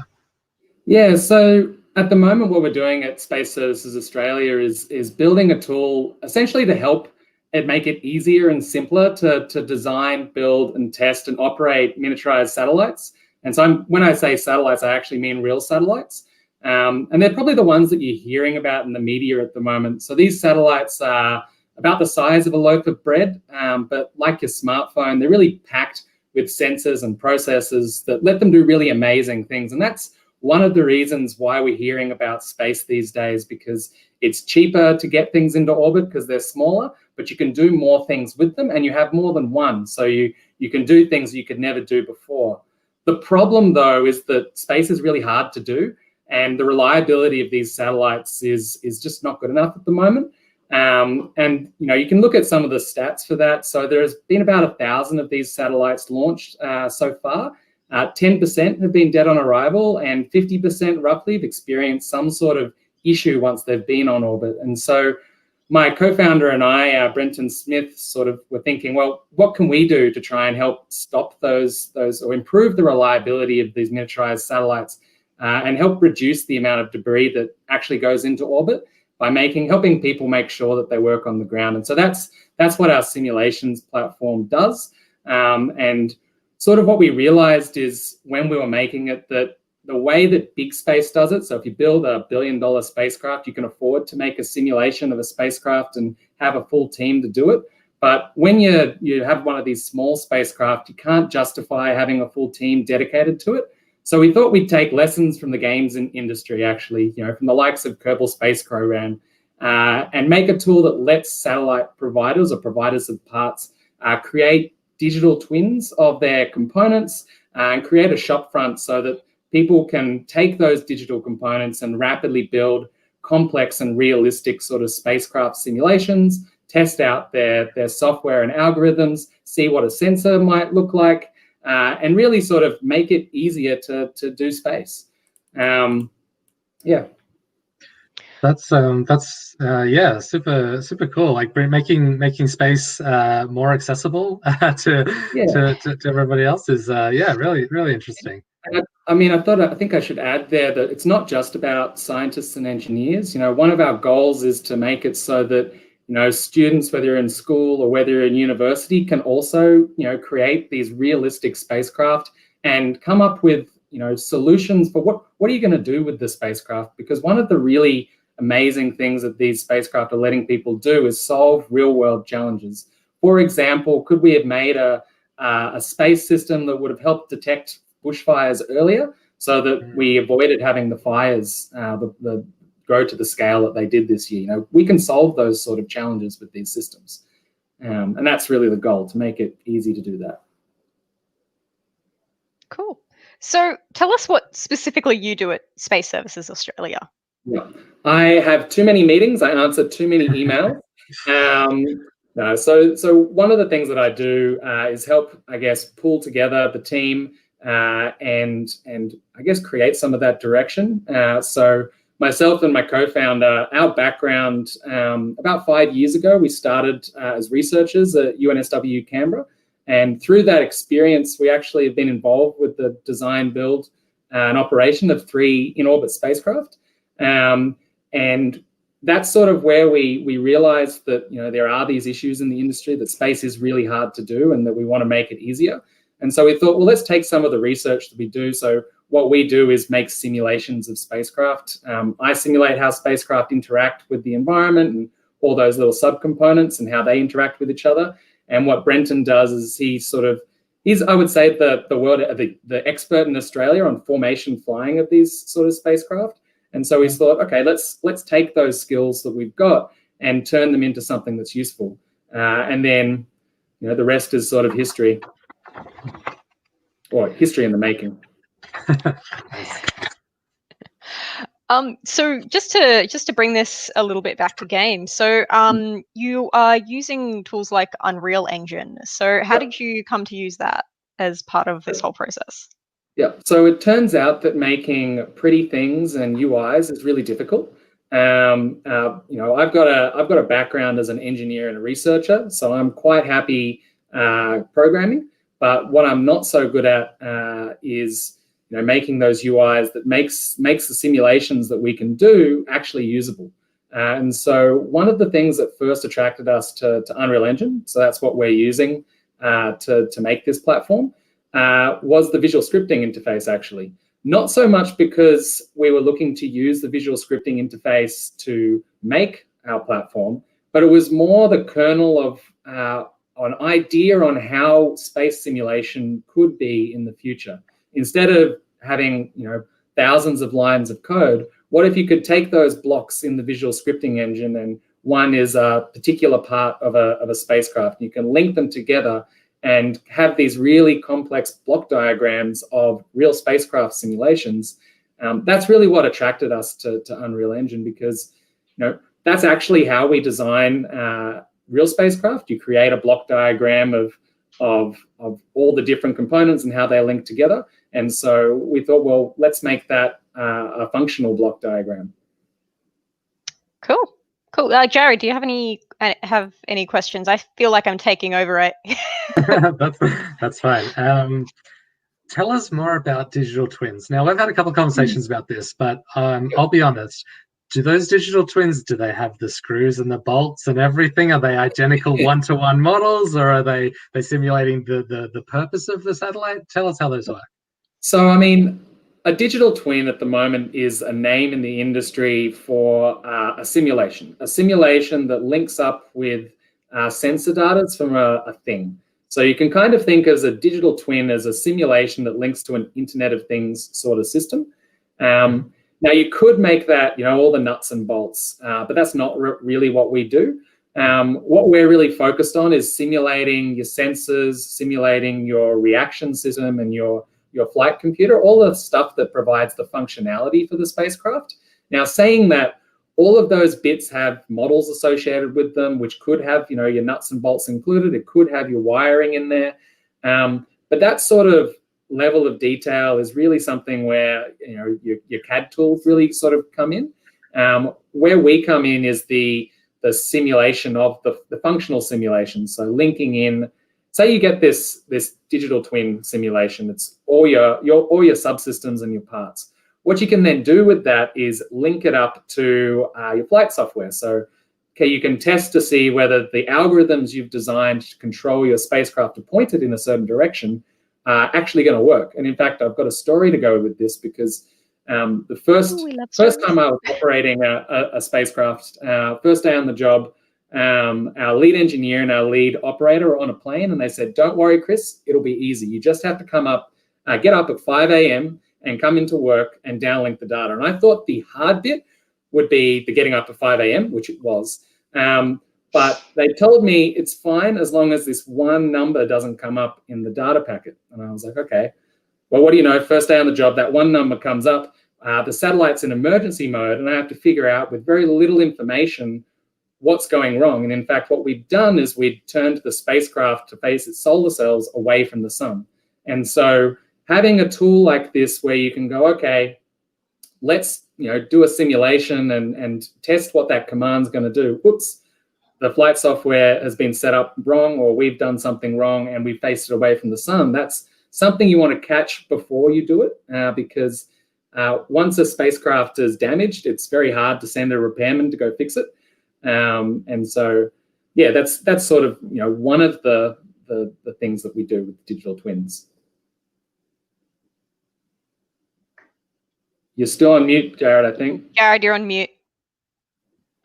Yeah, so at the moment, what we're doing at Space Services Australia is building a tool essentially to help it make it easier and simpler to design, build, and test and operate miniaturized satellites. And so when I say satellites, I actually mean real satellites. And they're probably the ones that you're hearing about in the media at the moment. So these satellites are about the size of a loaf of bread, but like your smartphone, they're really packed with sensors and processors that let them do really amazing things. And that's one of the reasons why we're hearing about space these days, because it's cheaper to get things into orbit because they're smaller, but you can do more things with them and you have more than one. So you can do things you could never do before. The problem, though, is that space is really hard to do, and the reliability of these satellites is just not good enough at the moment. And you can look at some of the stats for that. So there's been about 1,000 of these satellites launched so far. 10% have been dead on arrival, and 50% roughly have experienced some sort of issue once they've been on orbit. And so my co-founder and I, Brenton Smith, sort of were thinking, well, what can we do to try and help stop those or improve the reliability of these miniaturized satellites and help reduce the amount of debris that actually goes into orbit by helping people make sure that they work on the ground. And so that's what our simulations platform does. And sort of what we realized is when we were making it that the way that big space does it, so if you build $1 billion spacecraft, you can afford to make a simulation of a spacecraft and have a full team to do it. But when you have one of these small spacecraft, you can't justify having a full team dedicated to it. So we thought we'd take lessons from the games industry, actually, from the likes of Kerbal Space Program, and make a tool that lets satellite providers or providers of parts create digital twins of their components and create a shop front so that people can take those digital components and rapidly build complex and realistic sort of spacecraft simulations, test out their software and algorithms, see what a sensor might look like, and really sort of make it easier to do space. Yeah. That's Yeah, super cool. Like making space more accessible to everybody else is really interesting. I think I should add there that it's not just about scientists and engineers. One of our goals is to make it so that students, whether you're in school or whether you're in university, can also create these realistic spacecraft and come up with solutions for what are you going to do with the spacecraft? Because one of the really amazing things that these spacecraft are letting people do is solve real-world challenges. For example, could we have made a space system that would have helped detect bushfires earlier so that we avoided having the fires grow to the scale that they did this year? We can solve those sort of challenges with these systems. And that's really the goal, to make it easy to do that. Cool. So tell us what specifically you do at Space Services Australia. Yeah. I have too many meetings. I answer too many emails. So one of the things that I do is help, I guess, pull together the team and I guess create some of that direction. So myself and my co-founder, our background, about 5 years ago, we started as researchers at UNSW Canberra. And through that experience, we actually have been involved with the design, build, and operation of 3 in-orbit spacecraft. And that's sort of where we realized that there are these issues in the industry, that space is really hard to do and that we want to make it easier. And so we thought, well, let's take some of the research that we do. So what we do is make simulations of spacecraft. I simulate how spacecraft interact with the environment and all those little subcomponents and how they interact with each other. And what Brenton does is he's, I would say, the expert in Australia on formation flying of these sort of spacecraft. And so he's thought, okay, let's take those skills that we've got and turn them into something that's useful. And then, the rest is sort of history, or history in the making. So just to bring this a little bit back to game, so you are using tools like Unreal Engine. So how did you come to use that as part of this whole process? Yeah, so it turns out that making pretty things and UIs is really difficult. I've got a background as an engineer and a researcher, so I'm quite happy programming. But what I'm not so good at is making those UIs that makes the simulations that we can do actually usable. And so one of the things that first attracted us to Unreal Engine, so that's what we're using to make this platform, was the visual scripting interface, actually. Not so much because we were looking to use the visual scripting interface to make our platform, but it was more the kernel of an idea on how space simulation could be in the future. Instead of having thousands of lines of code, what if you could take those blocks in the visual scripting engine, and one is a particular part of a spacecraft, you can link them together and have these really complex block diagrams of real spacecraft simulations. That's really what attracted us to Unreal Engine, because that's actually how we design real spacecraft. You create a block diagram of all the different components and how they link together. And so we thought, well, let's make that a functional block diagram. Cool. Jared, do you have any questions? I feel like I'm taking over it. That's fine. Tell us more about digital twins. Now, we've had a couple of conversations about this, but I'll be honest. Do those digital twins, do they have the screws and the bolts and everything? Are they identical one-to-one models, or are they simulating the purpose of the satellite? Tell us how those work. So, I mean, a digital twin at the moment is a name in the industry for a simulation that links up with sensor data from a thing. So you can kind of think of a digital twin as a simulation that links to an Internet of Things sort of system. Now, you could make that, all the nuts and bolts, but that's not really what we do. What we're really focused on is simulating your sensors, simulating your reaction system and your flight computer, all the stuff that provides the functionality for the spacecraft. Now, saying that, all of those bits have models associated with them, which could have, your nuts and bolts included. It could have your wiring in there. But that sort of level of detail is really something where, your CAD tools really sort of come in. Where we come in is the simulation of the functional simulation. So linking in, say you get this digital twin simulation, it's all your subsystems and your parts. What you can then do with that is link it up to your flight software. So, okay, you can test to see whether the algorithms you've designed to control your spacecraft to point it in a certain direction are actually going to work. And in fact, I've got a story to go with this, because the first time I was operating a spacecraft, first day on the job, our lead engineer and our lead operator were on a plane, and they said, "Don't worry, Chris, it'll be easy. You just have to get up at 5 a.m. and come into work and downlink the data." And I thought the hard bit would be the getting up at 5 a.m., which it was. But they told me it's fine as long as this one number doesn't come up in the data packet. And I was like, okay, well, what do you know? First day on the job, that one number comes up. The satellite's in emergency mode, and I have to figure out with very little information what's going wrong. And in fact, what we've done is we've turned the spacecraft to face its solar cells away from the sun. And so having a tool like this where you can go, okay, let's do a simulation and test what that command's going to do. Whoops, the flight software has been set up wrong, or we've done something wrong and we faced it away from the sun. That's something you want to catch before you do it, because once a spacecraft is damaged, it's very hard to send a repairman to go fix it. And so, yeah, that's sort of one of the things that we do with digital twins. You're still on mute, Jared, I think. Jared, you're on mute.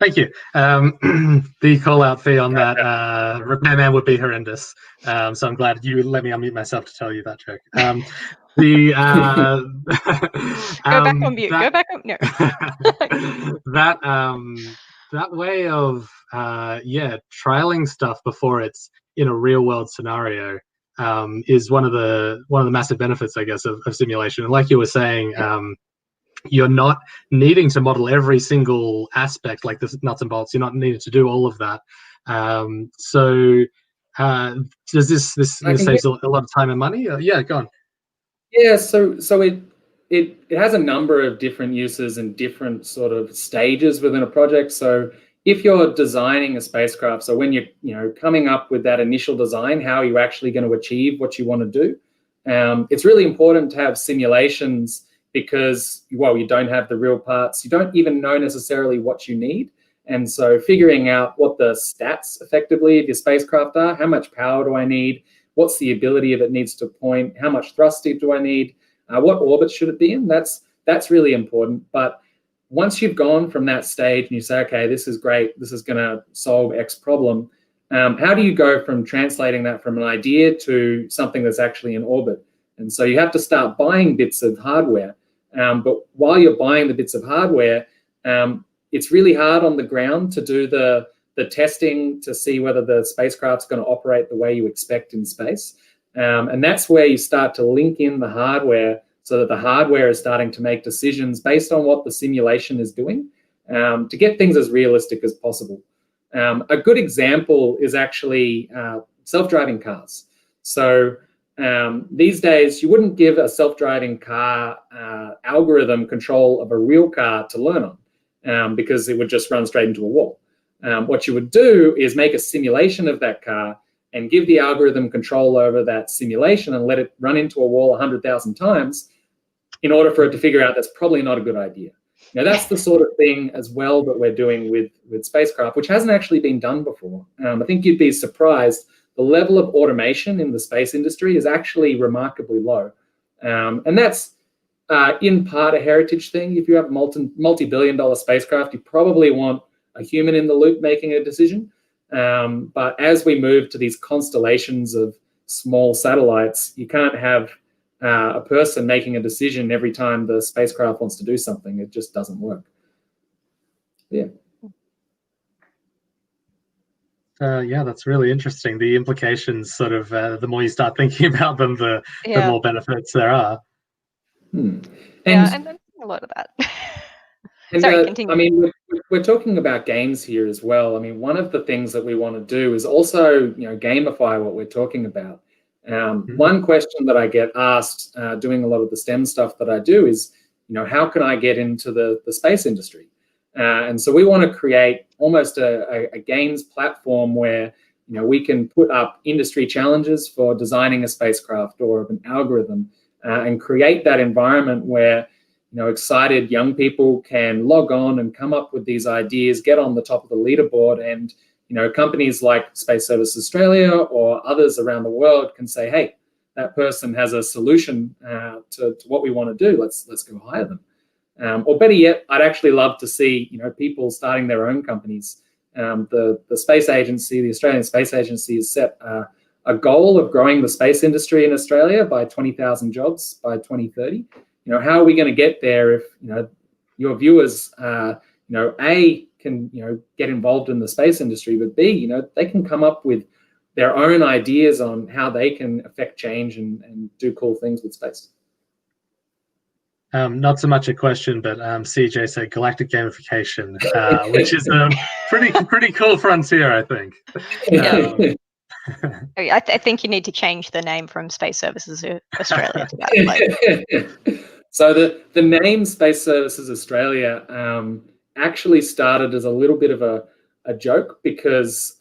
Thank you. The call-out fee on that repairman would be horrendous. So I'm glad you let me unmute myself to tell you that joke. The Go back on mute. Go back on. No. that way of trialing stuff before it's in a real-world scenario is one of the massive benefits, I guess, of simulation. And like you were saying. You're not needing to model every single aspect, like the nuts and bolts. You're not needing to do all of that. Does this saves a lot of time and money? Yeah, go on. Yeah, so it has a number of different uses and different sort of stages within a project. So if you're designing a spacecraft, so when you're coming up with that initial design, how are you actually going to achieve what you want to do? It's really important to have simulations because, well, you don't have the real parts. You don't even know necessarily what you need. And so figuring out what the stats effectively of your spacecraft are, how much power do I need? What's the ability of it needs to point? How much thrust do I need? What orbit should it be in? That's really important. But once you've gone from that stage and you say, okay, this is great, this is going to solve X problem, how do you go from translating that from an idea to something that's actually in orbit? And so you have to start buying bits of hardware. But while you're buying the bits of hardware, it's really hard on the ground to do the testing to see whether the spacecraft's going to operate the way you expect in space. And that's where you start to link in the hardware so that the hardware is starting to make decisions based on what the simulation is doing to get things as realistic as possible. A good example is actually self-driving cars. So these days, you wouldn't give a self-driving car algorithm control of a real car to learn on because it would just run straight into a wall. What you would do is make a simulation of that car and give the algorithm control over that simulation and let it run into a wall 100,000 times in order for it to figure out that's probably not a good idea. Now, that's the sort of thing as well that we're doing with spacecraft, which hasn't actually been done before. I think you'd be surprised. The level of automation in the space industry is actually remarkably low. And that's in part a heritage thing. If you have a multi-billion-dollar spacecraft, you probably want a human in the loop making a decision. But as we move to these constellations of small satellites, you can't have a person making a decision every time the spacecraft wants to do something. It just doesn't work. Yeah. Yeah, that's really interesting. The implications, sort of, the more you start thinking about them, the more benefits there are. And then a lot of that. And, Sorry, continue. I mean, we're talking about games here as well. I mean, one of the things that we want to do is also, gamify what we're talking about. One question that I get asked doing a lot of the STEM stuff that I do is, how can I get into the space industry? And so we want to create almost a games platform where, we can put up industry challenges for designing a spacecraft or an algorithm and create that environment where, excited young people can log on and come up with these ideas, get on the top of the leaderboard, and, companies like Space Services Australia or others around the world can say, hey, that person has a solution to what we want to do. Let's go hire them. Or better yet, I'd actually love to see, people starting their own companies. The space agency, the Australian Space Agency, has set a goal of growing the space industry in Australia by 20,000 jobs by 2030. How are we going to get there if, your viewers, A, can, get involved in the space industry, but B, they can come up with their own ideas on how they can affect change and do cool things with space. Not so much a question, but CJ said galactic gamification, which is a pretty cool frontier, I think. I think you need to change the name from Space Services Australia to that. So the name Space Services Australia actually started as a little bit of a joke because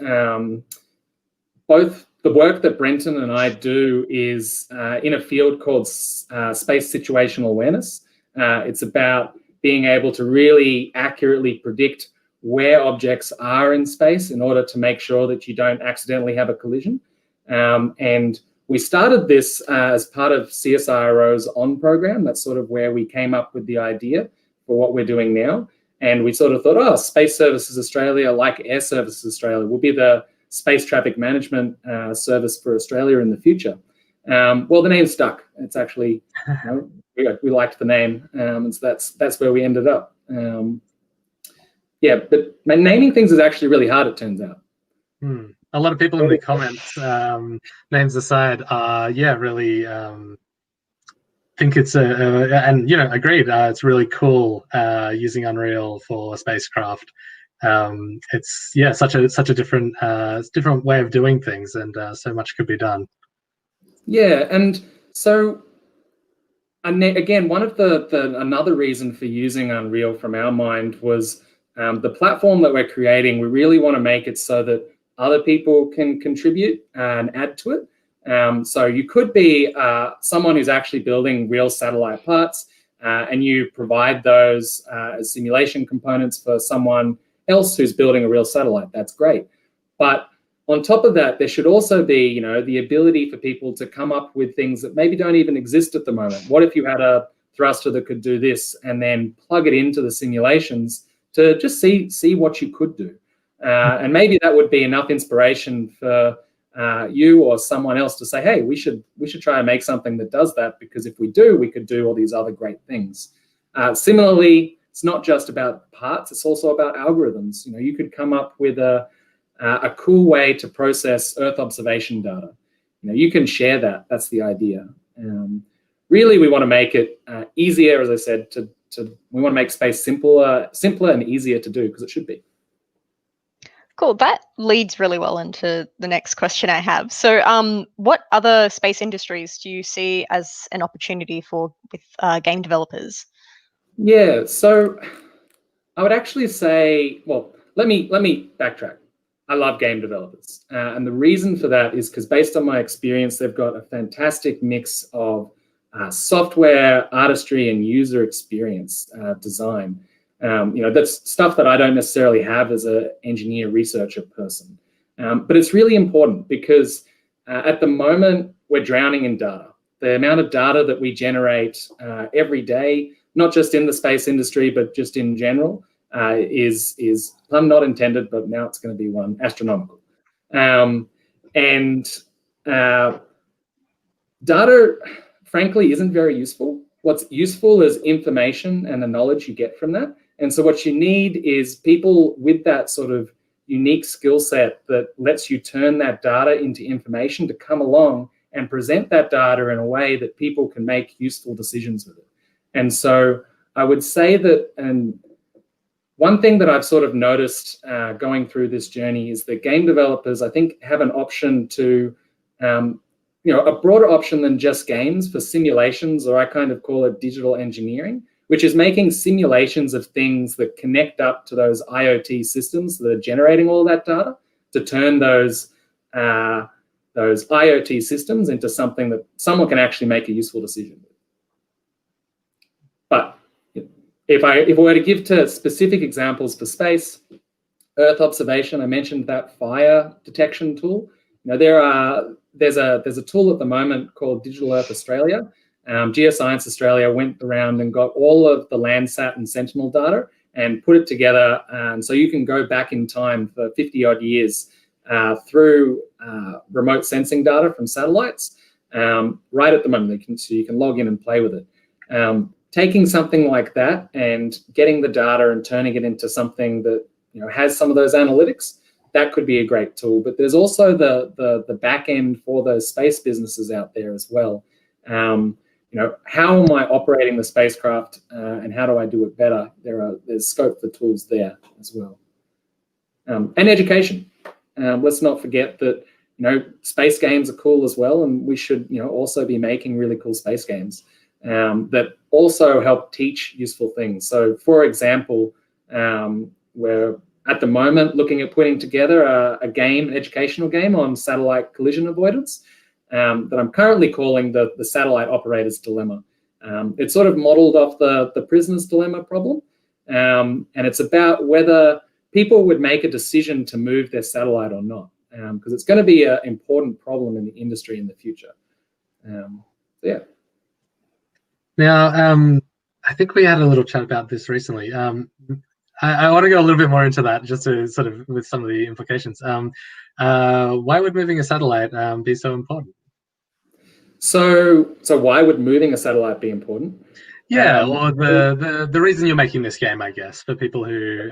both the work that Brenton and I do is in a field called space situational awareness. It's about being able to really accurately predict where objects are in space in order to make sure that you don't accidentally have a collision. And we started this as part of CSIRO's ON program. That's sort of where we came up with the idea for what we're doing now. And we sort of thought, oh, Space Services Australia, like Air Services Australia, will be the space traffic management service for Australia in the future. Well, the name stuck. It's actually, we liked the name, and so that's where we ended up. Yeah, but naming things is actually really hard, it turns out. A lot of people in the comments, names aside, really think it's agreed. It's really cool using Unreal for spacecraft. It's such a different way of doing things, and so much could be done. Yeah, and so again, one of another reason for using Unreal from our mind was the platform that we're creating. We really want to make it so that other people can contribute and add to it. So you could be someone who's actually building real satellite parts, and you provide those as simulation components for someone else who's building a real satellite. That's great. But on top of that, there should also be, the ability for people to come up with things that maybe don't even exist at the moment. What if you had a thruster that could do this, and then plug it into the simulations to just see what you could do? And maybe that would be enough inspiration for you or someone else to say, hey, we should try and make something that does that, because if we do, we could do all these other great things. Similarly, it's not just about parts, it's also about algorithms. You could come up with a cool way to process Earth observation data. You can share that. That's the idea. Really, we want to make it easier, as I said, we want to make space simpler and easier to do, because it should be. Cool. That leads really well into the next question I have. So what other space industries do you see as an opportunity with game developers? Yeah, so I would actually say, well, let me backtrack. I love game developers. And the reason for that is because based on my experience, they've got a fantastic mix of software, artistry, and user experience design. That's stuff that I don't necessarily have as an engineer researcher person. But it's really important because at the moment, we're drowning in data. The amount of data that we generate every day, not just in the space industry, but just in general, is pun not intended, but now it's going to be one, astronomical. Data, frankly, isn't very useful. What's useful is information and the knowledge you get from that. And so what you need is people with that sort of unique skill set that lets you turn that data into information to come along and present that data in a way that people can make useful decisions with it. And so I would say that, and one thing that I've sort of noticed going through this journey is that game developers, I think, have an option to, a broader option than just games for simulations, or I kind of call it digital engineering, which is making simulations of things that connect up to those IoT systems that are generating all that data to turn those IoT systems into something that someone can actually make a useful decision with. But if I were to give to specific examples for space, Earth observation, I mentioned that fire detection tool. There's a tool at the moment called Digital Earth Australia. Geoscience Australia went around and got all of the Landsat and Sentinel data and put it together, so you can go back in time for 50 odd years through remote sensing data from satellites right at the moment. So you can log in and play with it. Taking something like that and getting the data and turning it into something that has some of those analytics, that could be a great tool. But there's also the back end for those space businesses out there as well. How am I operating the spacecraft and how do I do it better? There's scope for tools there as well. And education. Let's not forget that space games are cool as well, and we should also be making really cool space games that also help teach useful things. So, for example, we're at the moment looking at putting together an educational game on satellite collision avoidance that I'm currently calling the satellite operator's dilemma. It's sort of modeled off the prisoner's dilemma problem, and it's about whether people would make a decision to move their satellite or not, because it's going to be an important problem in the industry in the future. Yeah. Now, I think we had a little chat about this recently. I want to go a little bit more into that, just to sort of with some of the implications. Why would moving a satellite be so important? So why would moving a satellite be important? Yeah, or the reason you're making this game, I guess, for people who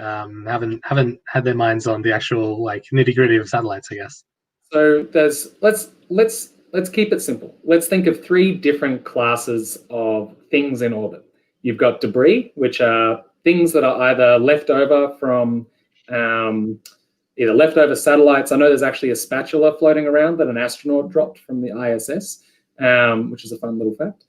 haven't had their minds on the actual like nitty-gritty of satellites, I guess. So let's keep it simple. Let's think of 3 different classes of things in orbit. You've got debris, which are things that are either left over from either leftover satellites. I know there's actually a spatula floating around that an astronaut dropped from the ISS, which is a fun little fact.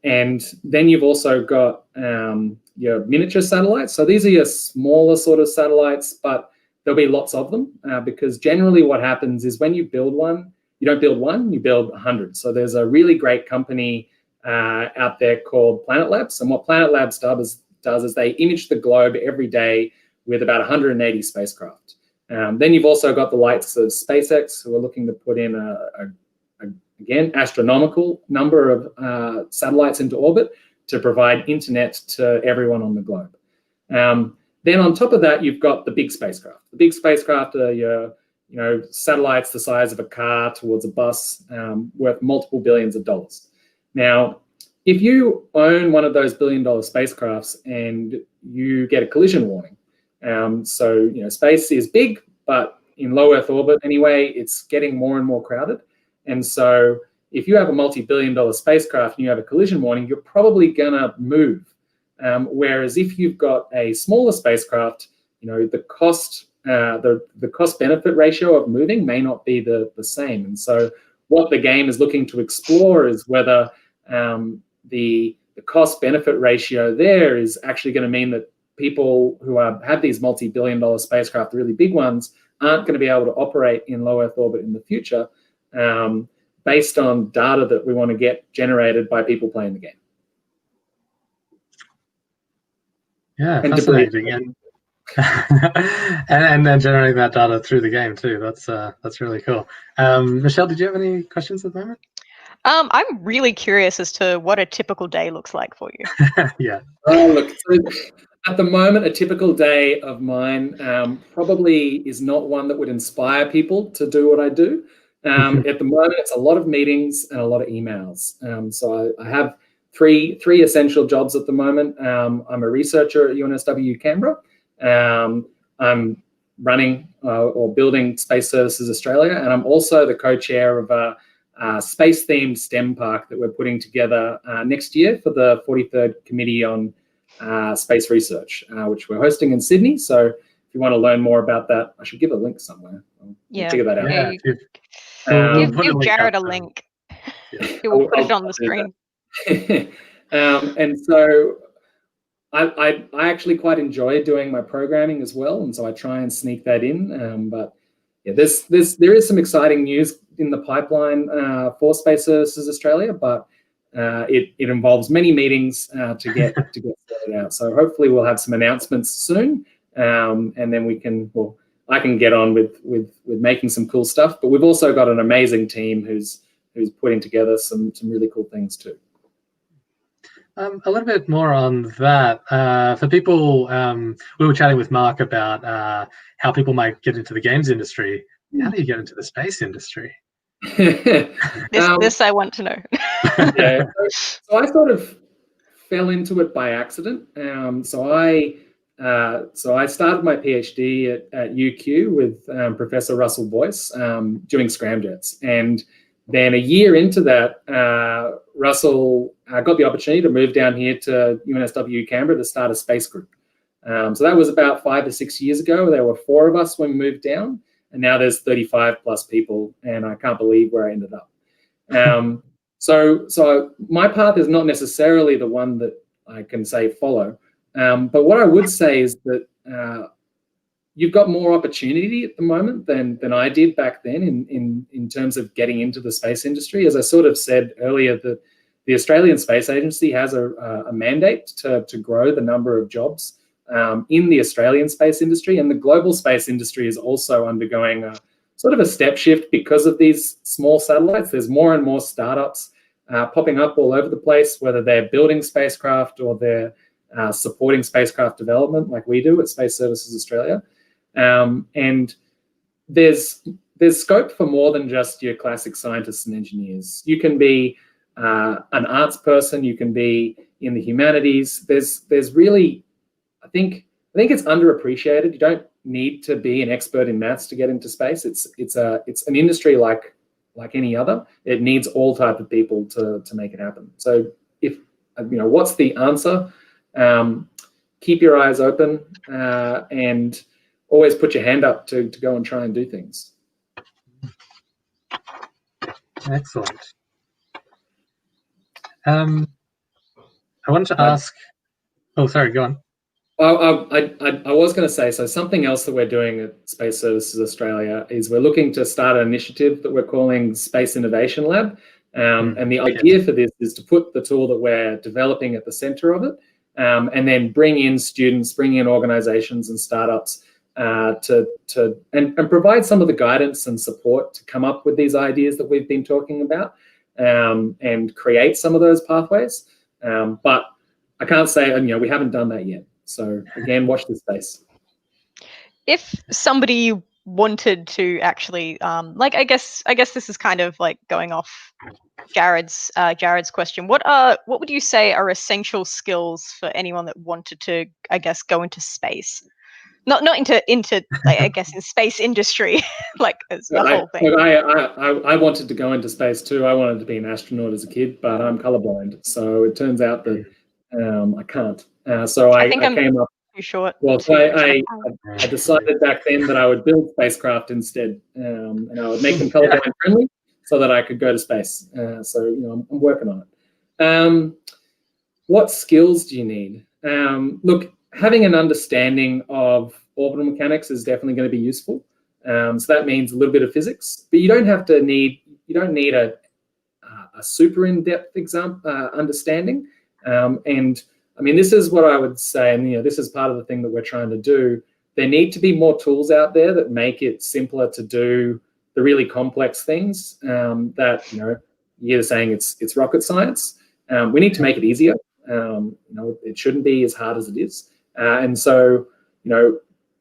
And then you've also got your miniature satellites. So these are your smaller sort of satellites, but there'll be lots of them because generally what happens is when you build one, you don't build one, you build 100. So there's a really great company out there called Planet Labs. And what Planet Labs does is they image the globe every day with about 180 spacecraft. Then you've also got the likes of SpaceX, who are looking to put in again, astronomical number of satellites into orbit to provide internet to everyone on the globe. Then on top of that, you've got the big spacecraft. The big spacecraft are your satellites the size of a car towards a bus, worth multiple billions of dollars. Now, if you own one of those billion-dollar spacecrafts and you get a collision warning, so space is big, but in low Earth orbit anyway, it's getting more and more crowded. And so if you have a multi-billion-dollar spacecraft and you have a collision warning, you're probably going to move. Whereas if you've got a smaller spacecraft, the cost-benefit ratio of moving may not be the same. And so what the game is looking to explore is whether the cost-benefit ratio there is actually going to mean that people who have these multi-billion-dollar spacecraft, the really big ones, aren't going to be able to operate in low Earth orbit in the future, based on data that we want to get generated by people playing the game. Yeah, fascinating. And then generating that data through the game too. That's really cool. Michelle, did you have any questions at the moment? I'm really curious as to what a typical day looks like for you. Yeah. Oh, look, at the moment, a typical day of mine probably is not one that would inspire people to do what I do. At the moment, it's a lot of meetings and a lot of emails. So I have three essential jobs at the moment. I'm a researcher at UNSW Canberra. I'm running or building Space Services Australia, and I'm also the co-chair of a space-themed STEM park that we're putting together next year for the 43rd Committee on Space Research, which we're hosting in Sydney. So if you want to learn more about that, I should give a link somewhere. I'll figure that out. Yeah, give Jared a link. He will put it on the screen. And so I actually quite enjoy doing my programming as well, and so I try and sneak that in. But yeah, there is some exciting news in the pipeline for Space Services Australia, but it involves many meetings to get sorted out. So hopefully we'll have some announcements soon, and then I can get on with making some cool stuff. But we've also got an amazing team who's putting together some really cool things too. A little bit more on that. For people, we were chatting with Mark about how people might get into the games industry. How do you get into the space industry? This I want to know. Yeah. So I sort of fell into it by accident. So I started my PhD at UQ with Professor Russell Boyce doing scramjets. And then a year into that, Russell got the opportunity to move down here to UNSW Canberra to start a space group. So that was about 5 to 6 years ago. There were 4 of us when we moved down, and now there's 35 plus people, and I can't believe where I ended up. So my path is not necessarily the one that I can say follow. But what I would say is that you've got more opportunity at the moment than I did back then in terms of getting into the space industry. As I sort of said earlier, the Australian Space Agency has a mandate to grow the number of jobs in the Australian space industry, and the global space industry is also undergoing a sort of a step shift because of these small satellites. There's more and more startups popping up all over the place, whether they're building spacecraft or they're supporting spacecraft development like we do at Space Services Australia. And there's scope for more than just your classic scientists and engineers. You can be an arts person, you can be in the humanities. There's really, I think it's underappreciated. You don't need to be an expert in maths to get into space. It's an industry like any other. It needs all type of people to make it happen. So if what's the answer? Keep your eyes open and always put your hand up to go and try and do things. Excellent. I wanted to ask. Oh, sorry. Go on. I was going to say, so something else that we're doing at Space Services Australia is we're looking to start an initiative that we're calling Space Innovation Lab. And the idea for this is to put the tool that we're developing at the center of it, and then bring in students, bring in organizations and startups and provide some of the guidance and support to come up with these ideas that we've been talking about, and create some of those pathways. But I can't say, we haven't done that yet. So again, watch this space. If somebody wanted to actually, I guess this is kind of like going off Jared's question. What would you say are essential skills for anyone that wanted to, I guess, go into space? Not into like, I guess, in space industry, like as the whole thing. I wanted to go into space too. I wanted to be an astronaut as a kid, but I'm colorblind, so it turns out that I can't. So I came up too short. Well, so I decided back then that I would build spacecraft instead, and I would make them colorblind friendly so that I could go to space. So I'm working on it. What skills do you need? Look, having an understanding of orbital mechanics is definitely going to be useful. So that means a little bit of physics, but you don't need a super in-depth understanding. And I mean, this is what I would say, and this is part of the thing that we're trying to do. There need to be more tools out there that make it simpler to do the really complex things that you're saying it's rocket science. We need to make it easier. It shouldn't be as hard as it is. And so,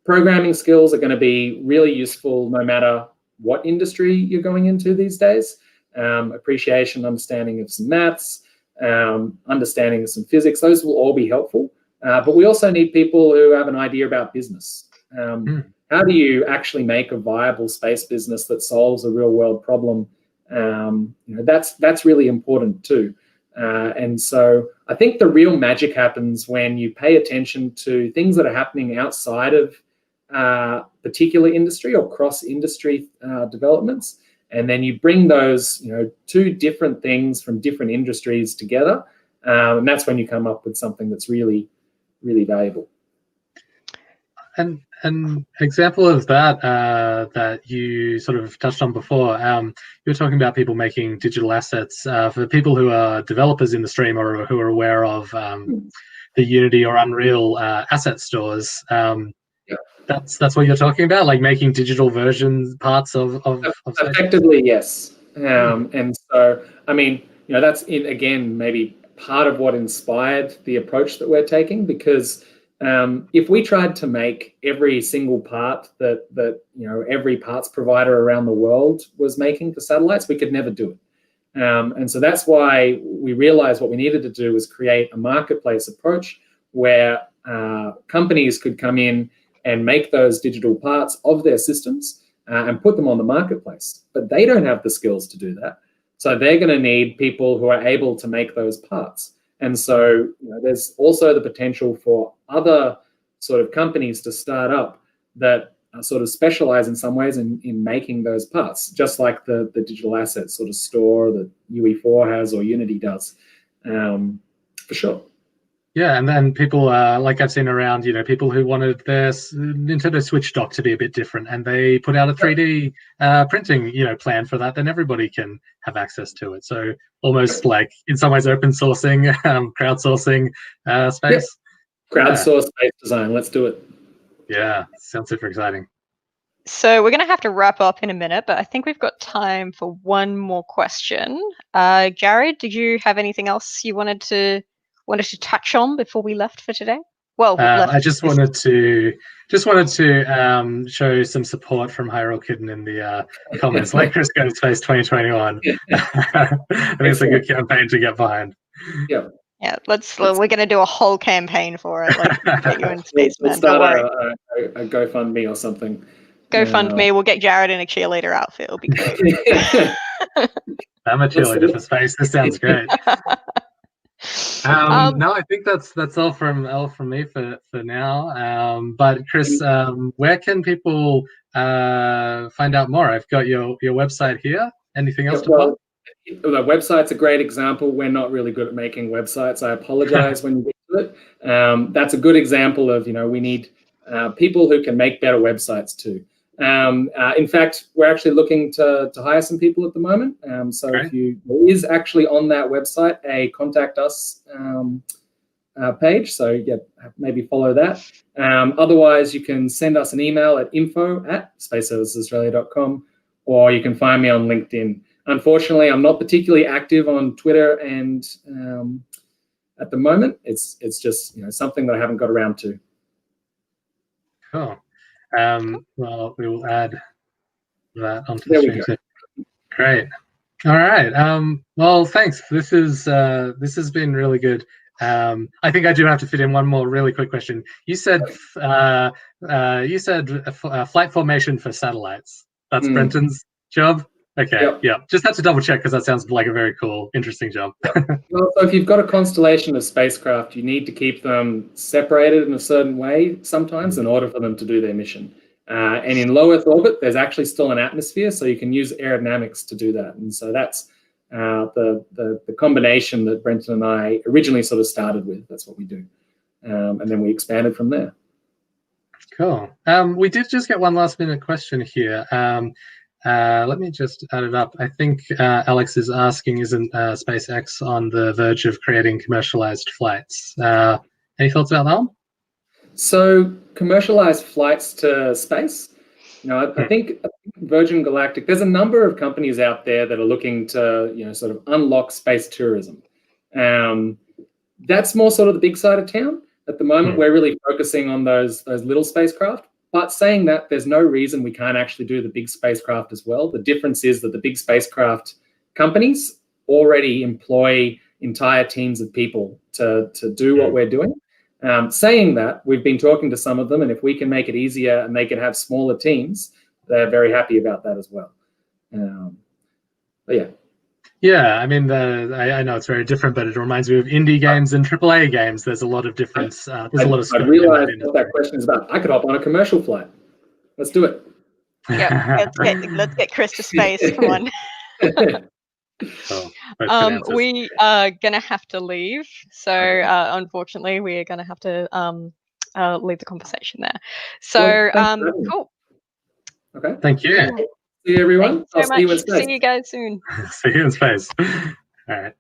programming skills are going to be really useful no matter what industry you're going into these days. Appreciation, understanding of some maths, understanding of some physics, those will all be helpful. But we also need people who have an idea about business. How do you actually make a viable space business that solves a real world problem? That's really important too. And so I think the real magic happens when you pay attention to things that are happening outside of particular industry or cross-industry developments. And then you bring those, two different things from different industries together, and that's when you come up with something that's really, really valuable. And an example of that that you sort of touched on before, you were talking about people making digital assets. For people who are developers in the stream or who are aware of the Unity or Unreal asset stores, that's what you're talking about, like making digital versions, parts of effectively, yes. And so, I mean, that's again maybe part of what inspired the approach that we're taking, because if we tried to make every single part that every parts provider around the world was making for satellites, we could never do it. And so that's why we realized what we needed to do was create a marketplace approach where companies could come in and make those digital parts of their systems and put them on the marketplace. But they don't have the skills to do that. So they're going to need people who are able to make those parts. And so there's also the potential for other sort of companies to start up that sort of specialize in some ways in making those parts, just like the digital asset sort of store that UE4 has or Unity does, for sure. Yeah, and then people like I've seen around, people who wanted their Nintendo Switch dock to be a bit different, and they put out a 3D printing, plan for that. Then everybody can have access to it. So almost like in some ways open sourcing, crowdsourcing space. Yeah. Crowdsource space design. Let's do it. Yeah, sounds super exciting. So we're going to have to wrap up in a minute, but I think we've got time for one more question. Jared, did you have anything else you wanted to wanted to touch on before we left for today? Well, I just wanted to show some support from Hyrule Kitten in the comments. Like Chris Go to Space 2021. I think it's a good campaign to get behind. Yeah. Yeah, we're going to do a whole campaign for it. Like, get you in space, man. Let's Don't start worry. a GoFundMe or something. GoFundMe. We'll get Jared in a cheerleader outfit. It'll be great. I'm a cheerleader for space. This sounds great. No, I think that's all from me for now. But Chris, where can people find out more? I've got your website here. Anything else to plug? The website's a great example. We're not really good at making websites. I apologize when you get to it. That's a good example of, we need people who can make better websites too. In fact, we're actually looking to hire some people at the moment. So if there is actually on that website a contact us page. So yeah, maybe follow that. Otherwise, you can send us an email at info@spaceservicesaustralia.com, or you can find me on LinkedIn. Unfortunately, I'm not particularly active on Twitter, and at the moment, it's just something that I haven't got around to. Cool. Well, we will add that onto the stream. Great. All right. Well, thanks. This has been really good. I think I do have to fit in one more really quick question. You said flight formation for satellites. That's Brenton's job. Okay. Yeah. Just had to double check because that sounds like a very cool, interesting job. Well, so if you've got a constellation of spacecraft, you need to keep them separated in a certain way sometimes in order for them to do their mission. And in low Earth orbit, there's actually still an atmosphere, so you can use aerodynamics to do that. And so that's the combination that Brenton and I originally sort of started with. That's what we do. And then we expanded from there. Cool. We did just get one last minute question here. Let me just add it up. I think Alex is asking, isn't SpaceX on the verge of creating commercialized flights? Any thoughts about that one? So commercialized flights to space, I think Virgin Galactic, there's a number of companies out there that are looking to, sort of unlock space tourism. That's more sort of the big side of town. At the moment, we're really focusing on those little spacecraft. But saying that, there's no reason we can't actually do the big spacecraft as well. The difference is that the big spacecraft companies already employ entire teams of people to do what we're doing. Saying that, we've been talking to some of them, and if we can make it easier and they can have smaller teams, they're very happy about that as well. But yeah. Yeah, I mean, I know it's very different, but it reminds me of indie games and AAA games. There's a lot of difference. There's a lot of scope. I realized what that question is about. I could hop on a commercial flight. Let's do it. Yeah, let's get Chris to space. Come on. We are gonna have to leave, so unfortunately, we are gonna have to leave the conversation there. So cool. Okay. Thank you. See you, everyone. I'll see you in space. See you guys soon. See you in space. All right.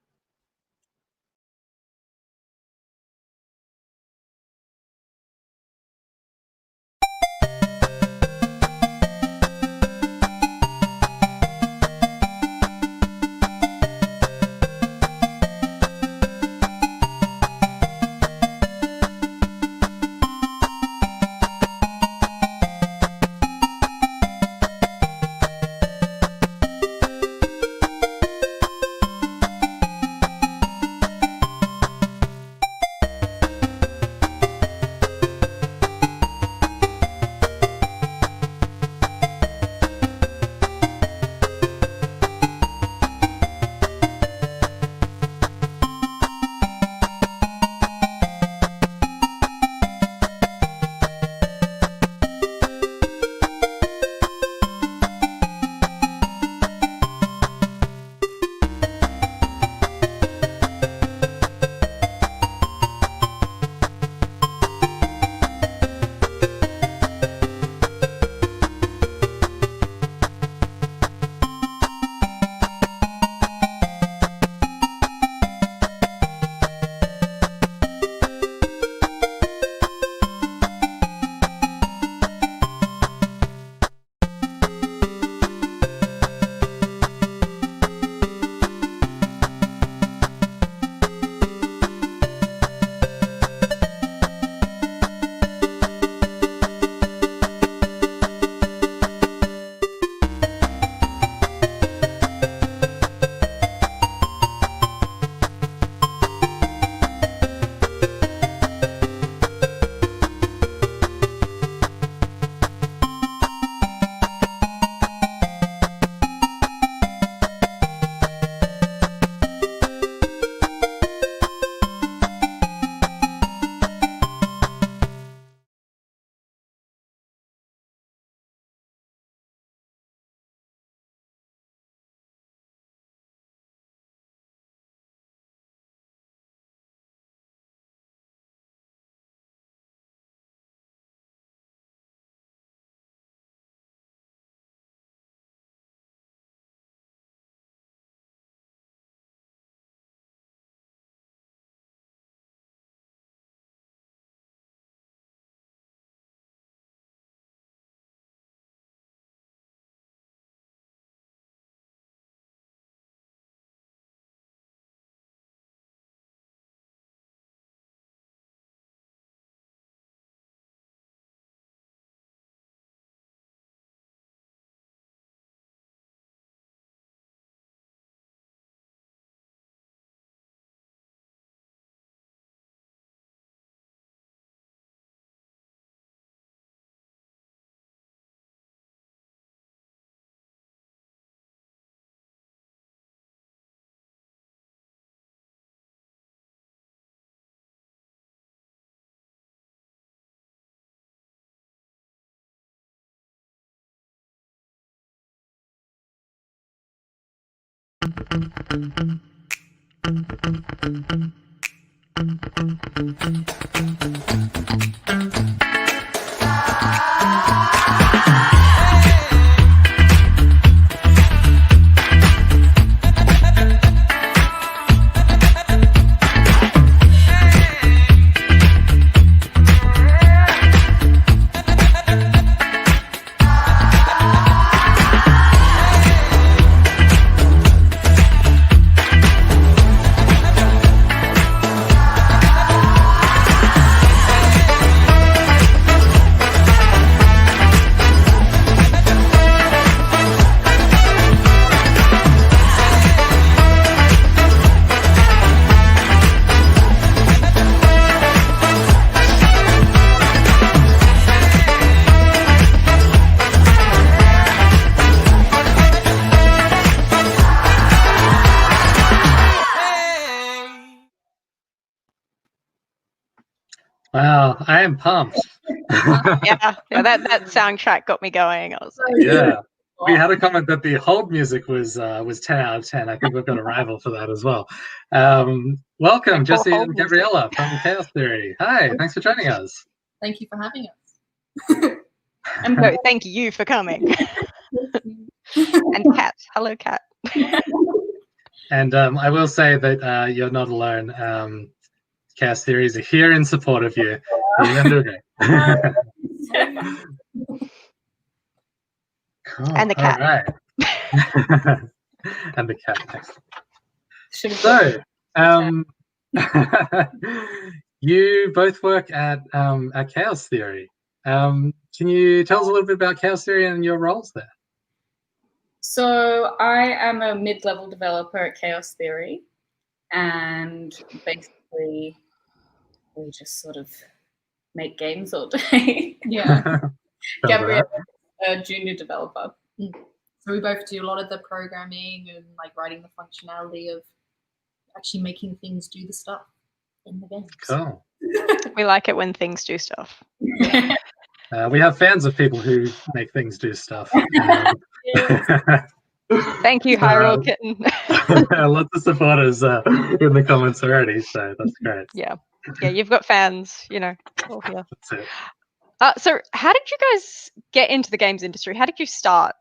Wow, I am pumped. Yeah, that soundtrack got me going. I was like, Yeah. We had a comment that the hold music was 10 out of 10. I think we've got a rival for that as well. Welcome, Jesse hold and music. Gabriella from Chaos Theory. Hi, thanks for joining us. Thank you for having us. No, thank you for coming. And Kat, hello, Kat. And I will say that you're not alone. Chaos Theories are here in support of you. You're going to do great. Cool. And the cat. All right. And the cat. Should've So, you both work at Chaos Theory. Can you tell us a little bit about Chaos Theory and your roles there? So I am a mid-level developer at Chaos Theory, and basically we just sort of make games all day. Yeah. Gabrielle, a junior developer. So we both do a lot of the programming and like writing the functionality of actually making things do the stuff in the games. Cool. We like it when things do stuff. We have fans of people who make things do stuff. Thank you, Hyrule Kitten. Lots of supporters in the comments already, so that's great. Yeah, you've got fans, you know. All here. That's it. So how did you guys get into the games industry? How did you start?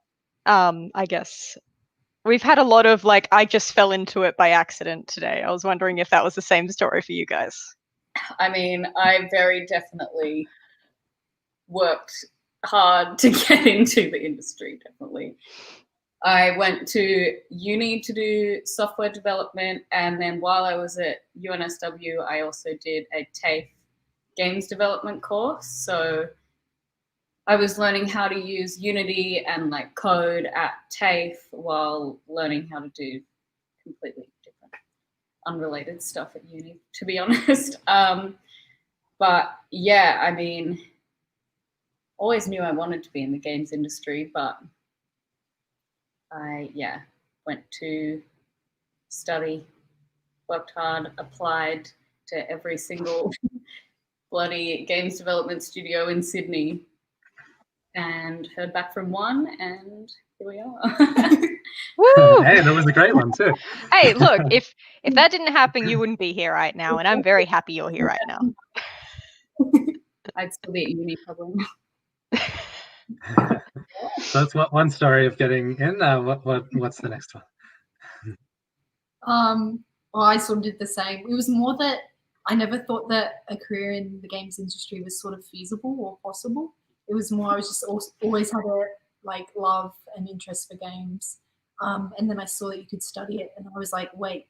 I guess we've had a lot of like, I just fell into it by accident today. I was wondering if that was the same story for you guys. I mean, I very definitely worked hard to get into the industry, definitely. I went to uni to do software development, and then while I was at UNSW, I also did a TAFE games development course. So I was learning how to use Unity and like code at TAFE while learning how to do completely different, unrelated stuff at uni, to be honest. But yeah, I mean, always knew I wanted to be in the games industry, but I went to study, worked hard, applied to every single bloody games development studio in Sydney, and heard back from one, and here we are. Woo! Hey, that was a great one too. Hey, look, if that didn't happen, you wouldn't be here right now, and I'm very happy you're here right now. I'd still be at uni probably. So that's one story of getting in. What's the next one? Well, I sort of did the same. It was more that I never thought that a career in the games industry was sort of feasible or possible. It was more I was just always had a like love and interest for games, and then I saw that you could study it, and I was like, wait,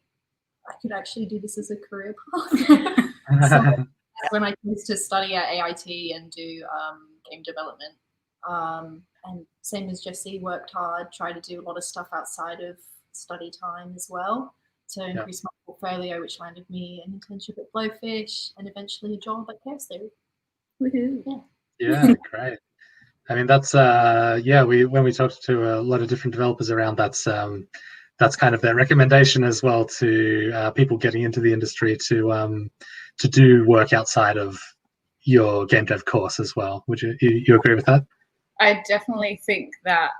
I could actually do this as a career path. So that's when I chose to study at AIT and do game development. And same as Jesse, worked hard, tried to do a lot of stuff outside of study time as well to increase my portfolio, which landed me an internship at Blowfish and eventually a job at Chaos Theory. Woohoo! Yeah, great. I mean, that's when we talked to a lot of different developers around, that's kind of their recommendation as well to people getting into the industry to do work outside of your game dev course as well. Would you agree with that? I definitely think that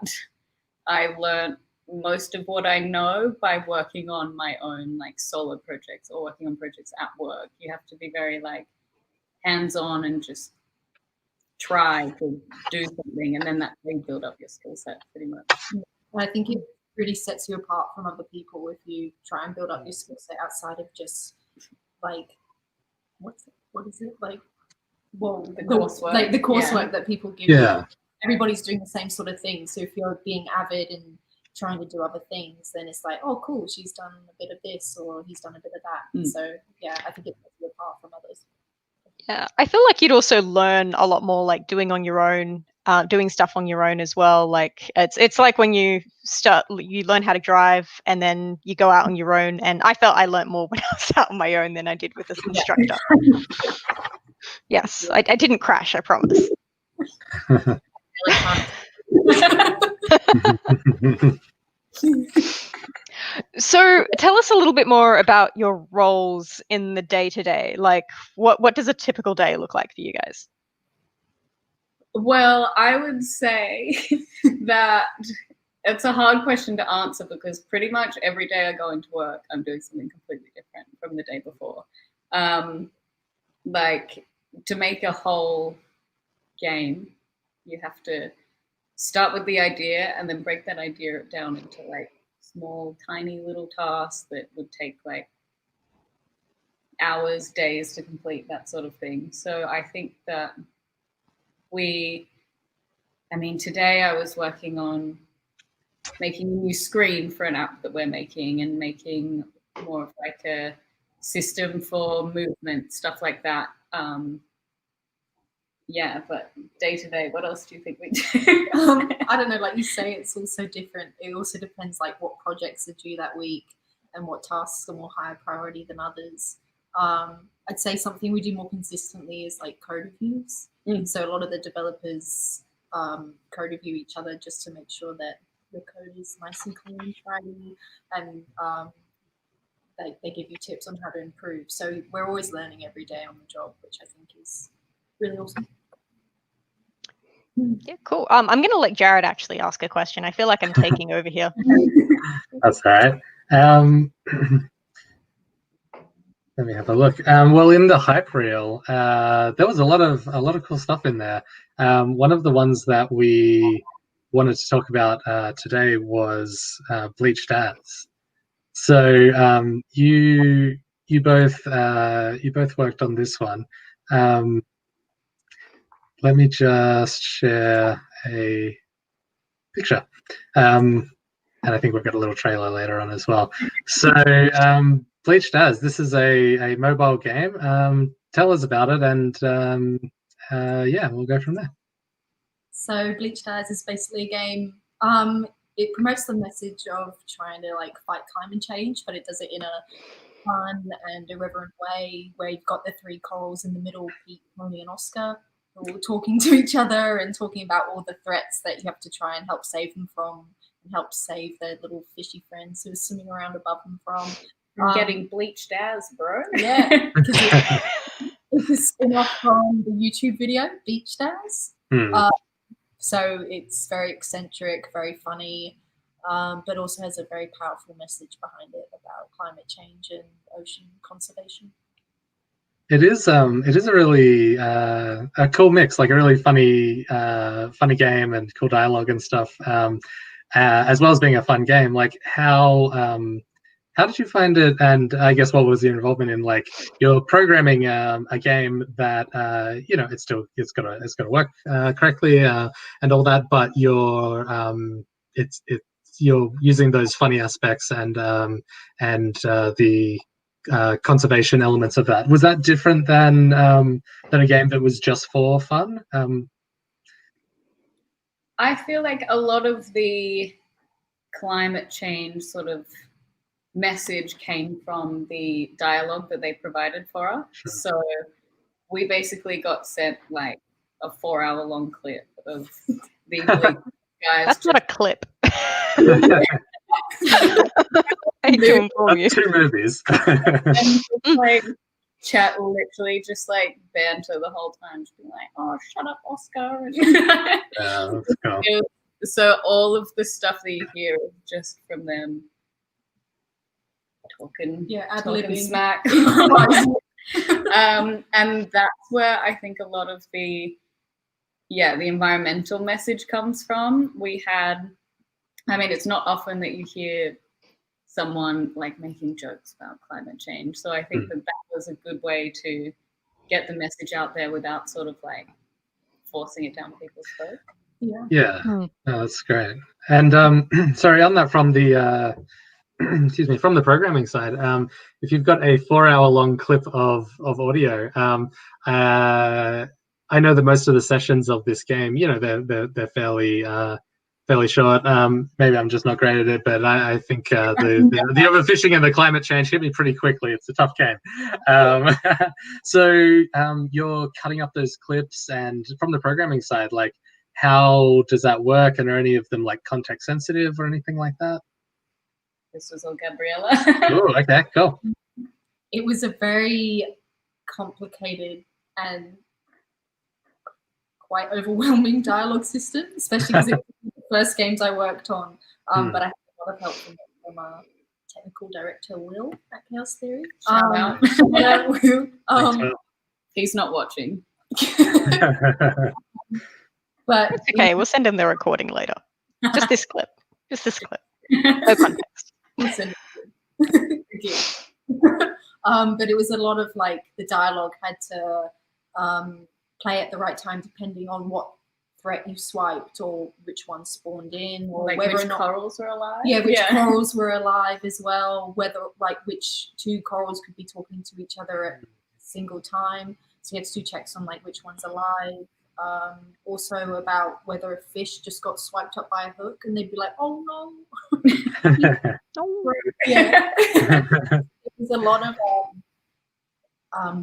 I learned most of what I know by working on my own like solo projects or working on projects at work. You have to be very like hands-on and just try to do something, and then that's how you build up your skill set pretty much. I think it really sets you apart from other people if you try and build up your skill set outside of just like what is it like? Well, the coursework, like the coursework that people give Yeah. you. Everybody's doing the same sort of thing. So if you're being avid and trying to do other things, then it's like, oh, cool, she's done a bit of this or he's done a bit of that. So yeah, I think it sets you apart from others. Yeah, I feel like you'd also learn a lot more like doing on your own, doing stuff on your own as well. Like it's like when you learn how to drive and then you go out on your own. And I felt I learned more when I was out on my own than I did with this instructor. Yes, I didn't crash, I promise. So tell us a little bit more about your roles in the day-to-day. Like what does a typical day look like for you guys? Well, I would say that it's a hard question to answer because pretty much every day I go into work, I'm doing something completely different from the day before. Like to make a whole game, you have to start with the idea and then break that idea down into like small, tiny little tasks that would take like hours, days to complete, that sort of thing. So I think that today I was working on making a new screen for an app that we're making and making more of like a system for movement, stuff like that. Yeah, but day to day, what else do you think we do? I don't know, like you say, it's also different. It also depends like what projects are due that week and what tasks are more higher priority than others. I'd say something we do more consistently is like code reviews. So a lot of the developers code review each other just to make sure that the code is nice and clean, tidy, and they give you tips on how to improve. So we're always learning every day on the job, which I think is really awesome. Yeah, cool. I'm going to let Jared actually ask a question. I feel like I'm taking over here. That's all right. Let me have a look. Well, in the hype reel, there was a lot of cool stuff in there. One of the ones that we wanted to talk about today was bleached ads. So you both worked on this one. Let me just share a picture. And I think we've got a little trailer later on as well. So Bleached Ads, this is a mobile game. Tell us about it and yeah, we'll go from there. So Bleached Ads is basically a game. It promotes the message of trying to like fight climate change, but it does it in a fun and irreverent way where you've got the three corals in the middle, Pete, Tony and Oscar, all talking to each other and talking about all the threats that you have to try and help save them from and help save their little fishy friends who are swimming around above them from. Getting bleached as, bro. Yeah. It's a spin-off from the YouTube video, Beached As. So it's very eccentric, very funny, but also has a very powerful message behind it about climate change and ocean conservation. It is a really a cool mix, like a really funny game and cool dialogue and stuff, as well as being a fun game. Like how did you find it? And I guess what was your involvement in like you're programming a game that it's got to work correctly and all that, but you're using those funny aspects and the conservation elements of that. Was that different than a game that was just for fun? I feel like a lot of the climate change sort of message came from the dialogue that they provided for us. Sure. So we basically got sent like a 4-hour-long clip of the guys. That's not a clip. I hate to inform you. 2 movies. And like chat literally just like banter the whole time, just being like, "Oh, shut up, Oscar." That's cool. So all of the stuff that you hear is just from them talking ad-libbing. smack. And that's where I think a lot of the environmental message comes from. It's not often that you hear someone like making jokes about climate change. So I think that was a good way to get the message out there without sort of like forcing it down people's throats. Yeah, no, that's great. And sorry, on that, from the excuse me, from the programming side, if you've got a 4-hour-long clip of audio, I know that most of the sessions of this game, they're fairly short. Maybe I'm just not great at it, but I think the overfishing and the climate change hit me pretty quickly. It's a tough game. So you're cutting up those clips, and from the programming side, like, how does that work? And are any of them like context sensitive or anything like that? This was all Gabriella. Oh, okay, cool. It was a very complicated and quite overwhelming dialogue system, especially because it was the first games I worked on. But I had a lot of help from our technical director, Will, at Chaos Theory. Will. He's not watching. But it's okay, we'll send him the recording later. Just this clip. No context. But it was a lot of like the dialogue had to play at the right time depending on what threat you swiped or which one spawned in, or like whether which or not corals were alive. Yeah, which corals were alive as well, whether like which two corals could be talking to each other at a single time. So you had to do checks on like which one's alive. Also about whether a fish just got swiped up by a hook and they'd be like, oh no. Yeah. There's a lot of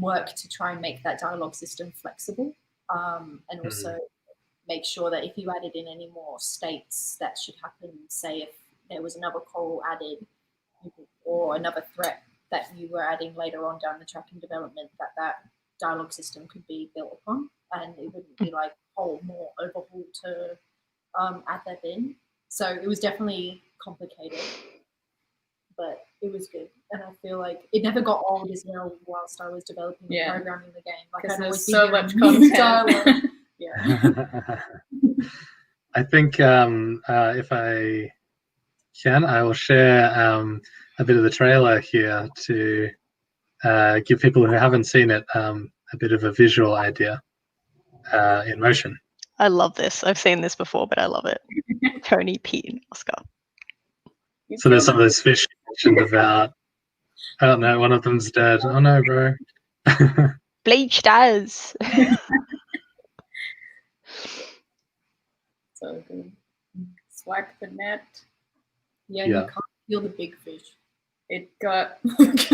work to try and make that dialogue system flexible, and also make sure that if you added in any more states that should happen, say if there was another coral added or another threat that you were adding later on down the track in development, that dialogue system could be built upon, and it wouldn't be like more overhaul to add that in. So it was definitely complicated, but it was good, and I feel like it never got old as well whilst I was developing and programming the game. Like because I'd always there's so much content. I think if I can, I will share a bit of the trailer here to give people who haven't seen it a bit of a visual idea in motion. I love this. I've seen this before, but I love it. Tony, Pete, and Oscar. So there's some of those fish mentioned about. I don't know. One of them's dead. Oh no, bro. Bleached as. So good. Swipe the net. Yeah, you can't feel the big fish. It got.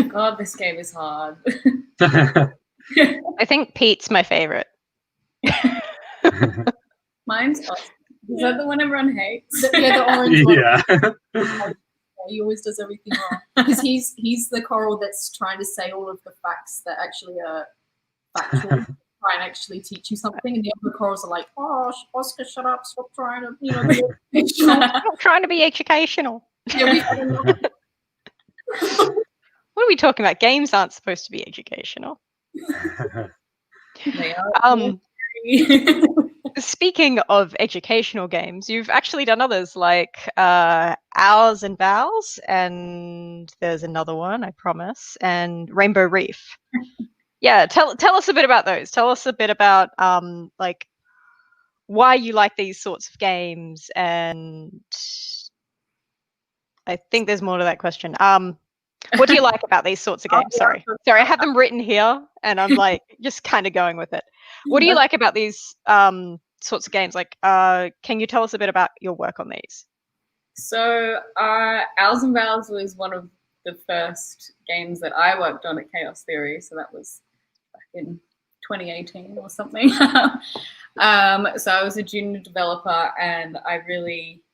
God, this game is hard. I think Pete's my favorite. Mine's awesome. Is that the one everyone hates? The orange one. Yeah. He always does everything wrong because he's the coral that's trying to say all of the facts that actually are factual, try and actually teach you something, and the other corals are like, "Oh, Oscar, shut up! Stop trying to, be educational." I'm trying to be educational. Yeah, what are we talking about? Games aren't supposed to be educational. They are. Speaking of educational games, you've actually done others like Owls and Vowels, and there's another one, I promise, and Rainbow Reef. Yeah, tell us a bit about those. Tell us a bit about like why you like these sorts of games, and I think there's more to that question. What do you like about these sorts of games? Sorry, I have them written here, and I'm like just kind of going with it. What do you like about these sorts of games? Like, can you tell us a bit about your work on these? So, Owls and Vowels was one of the first games that I worked on at Chaos Theory. So that was back in 2018 or something. So I was a junior developer, and I really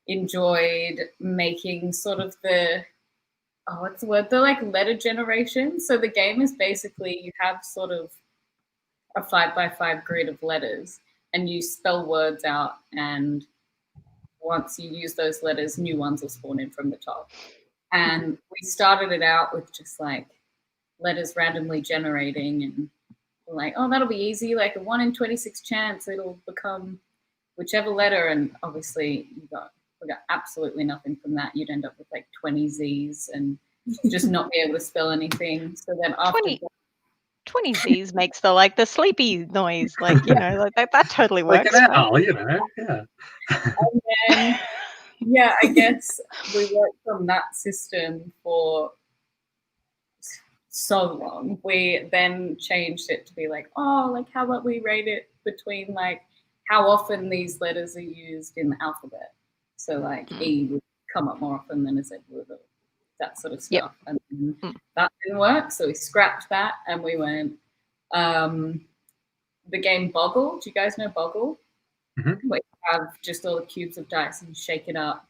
enjoyed making sort of the what's the word? The like letter generation. So the game is basically you have sort of a 5x5 grid of letters, and you spell words out, and once you use those letters, new ones will spawn in from the top. And we started it out with just like letters randomly generating, and we're like, oh, that'll be easy, like a 1 in 26 chance it'll become whichever letter. And obviously we got absolutely nothing from that. You'd end up with like 20 Z's and just not be able to spell anything. So then after 20 Z's makes the sleepy noise, like, you know, like that totally works. Like an owl, you know, yeah. And then, yeah, I guess we worked on that system for so long. We then changed it to be like, oh, like how about we rate it between like how often these letters are used in the alphabet. So like E would come up more often than a Z would, or that sort of stuff. Yep. And that didn't work, so we scrapped that and we went the game Boggle. Do you guys know Boggle? Mm-hmm. Where you have just all the cubes of dice and you shake it up.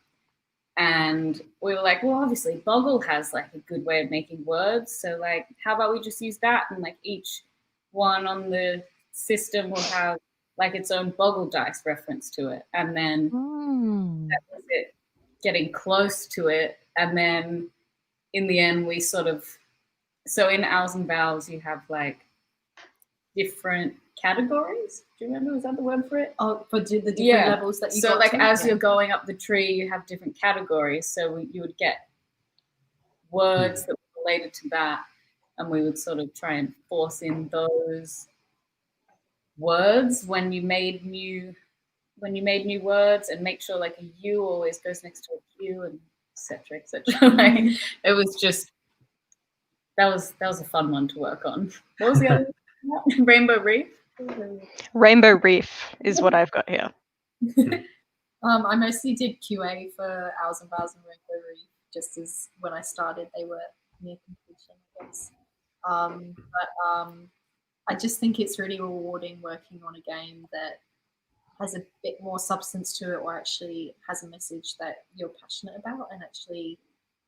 And we were like, well, obviously Boggle has like a good way of making words, so like how about we just use that, and like each one on the system will have like its own Boggle dice reference to it. And then that was it, getting close to it. And then in the end we sort of, so in Owls and Vowels you have like different categories. Do you remember, is that the word for it? Oh, for the different levels that you so got like to? as you're going up the tree you have different categories, so you would get words that were related to that, and we would sort of try and force in those words when you made new words, and make sure like a U always goes next to a Q, and etc. Like it was just that was a fun one to work on. What was the other one? Rainbow Reef? Rainbow Reef is what I've got here. I mostly did QA for Owls and Vowels and Rainbow Reef, just as when I started they were near completion, I guess. But I just think it's really rewarding working on a game that has a bit more substance to it, or actually has a message that you're passionate about and actually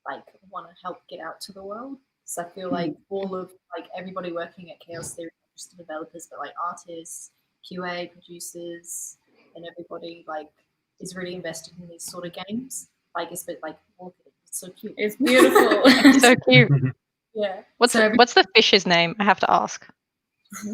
like want to help get out to the world. So I feel like all of like everybody working at Chaos Theory, not just the developers, but like artists, QA, producers, and everybody like is really invested in these sort of games. Like it's a bit like, look at it, it's so cute. It's beautiful. It's so cute. Yeah. What's the fish's name? I have to ask.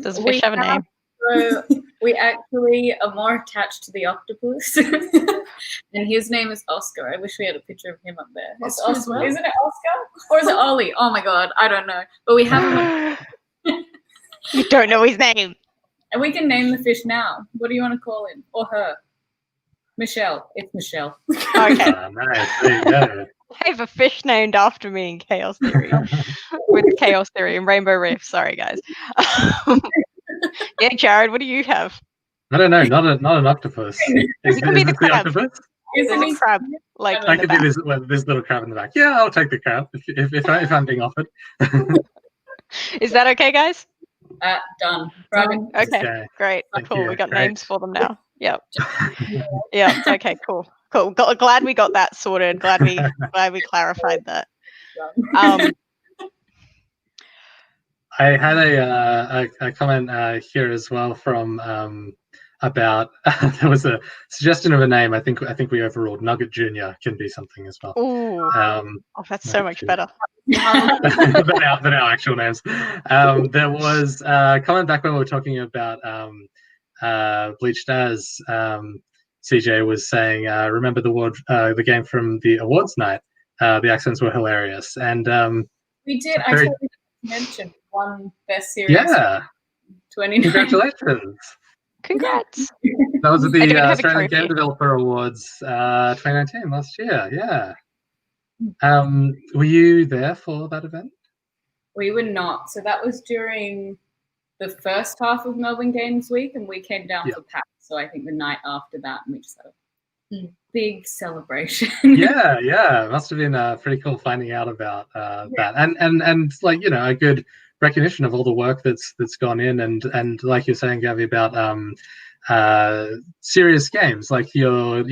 Does fish have a name? So we actually are more attached to the octopus, and his name is Oscar. I wish we had a picture of him up there. Oscar as well? Isn't it Oscar? Or is it Ollie? Oh my god, I don't know. But we have him. You don't know his name. And we can name the fish now. What do you want to call him? Or her? Michelle. It's Michelle. Okay. Nice. There you go. I have a fish named after me in Chaos Theory. With Chaos Theory and Rainbow Reef. Sorry, guys. Yeah, Jared, what do you have? I don't know. Not an octopus. Is could be the this crab. octopus? There's a crab. Like I could do this little crab in the back. Yeah, I'll take the crab if I'm being offered. Is that okay, guys? Done. Okay, great. Thank Cool. you. We got Great. names for them now. Yep. Yeah. Okay. Cool. Glad we got that sorted. Glad we clarified that. I had a comment here as well from about there was a suggestion of a name. I think we overruled. Nugget Junior can be something as well. Ooh. That's so much better. than our actual names. There was a comment back when we were talking about Bleached As. CJ was saying, remember the game from the awards night? The accents were hilarious, and we did. I totally mentioned one best series. Yeah. 2019. Congratulations. Congrats. That was at the have a Australian trophy. Game Developer Awards 2019 last year. Yeah. Were you there for that event? We were not. So that was during the first half of Melbourne Games Week, and we came down for PAX. So I think the night after that, and we just had a big celebration. Yeah. It must have been pretty cool finding out about that, and like, you know, a good recognition of all the work that's gone in, and like you're saying, Gavi, about serious games. Like your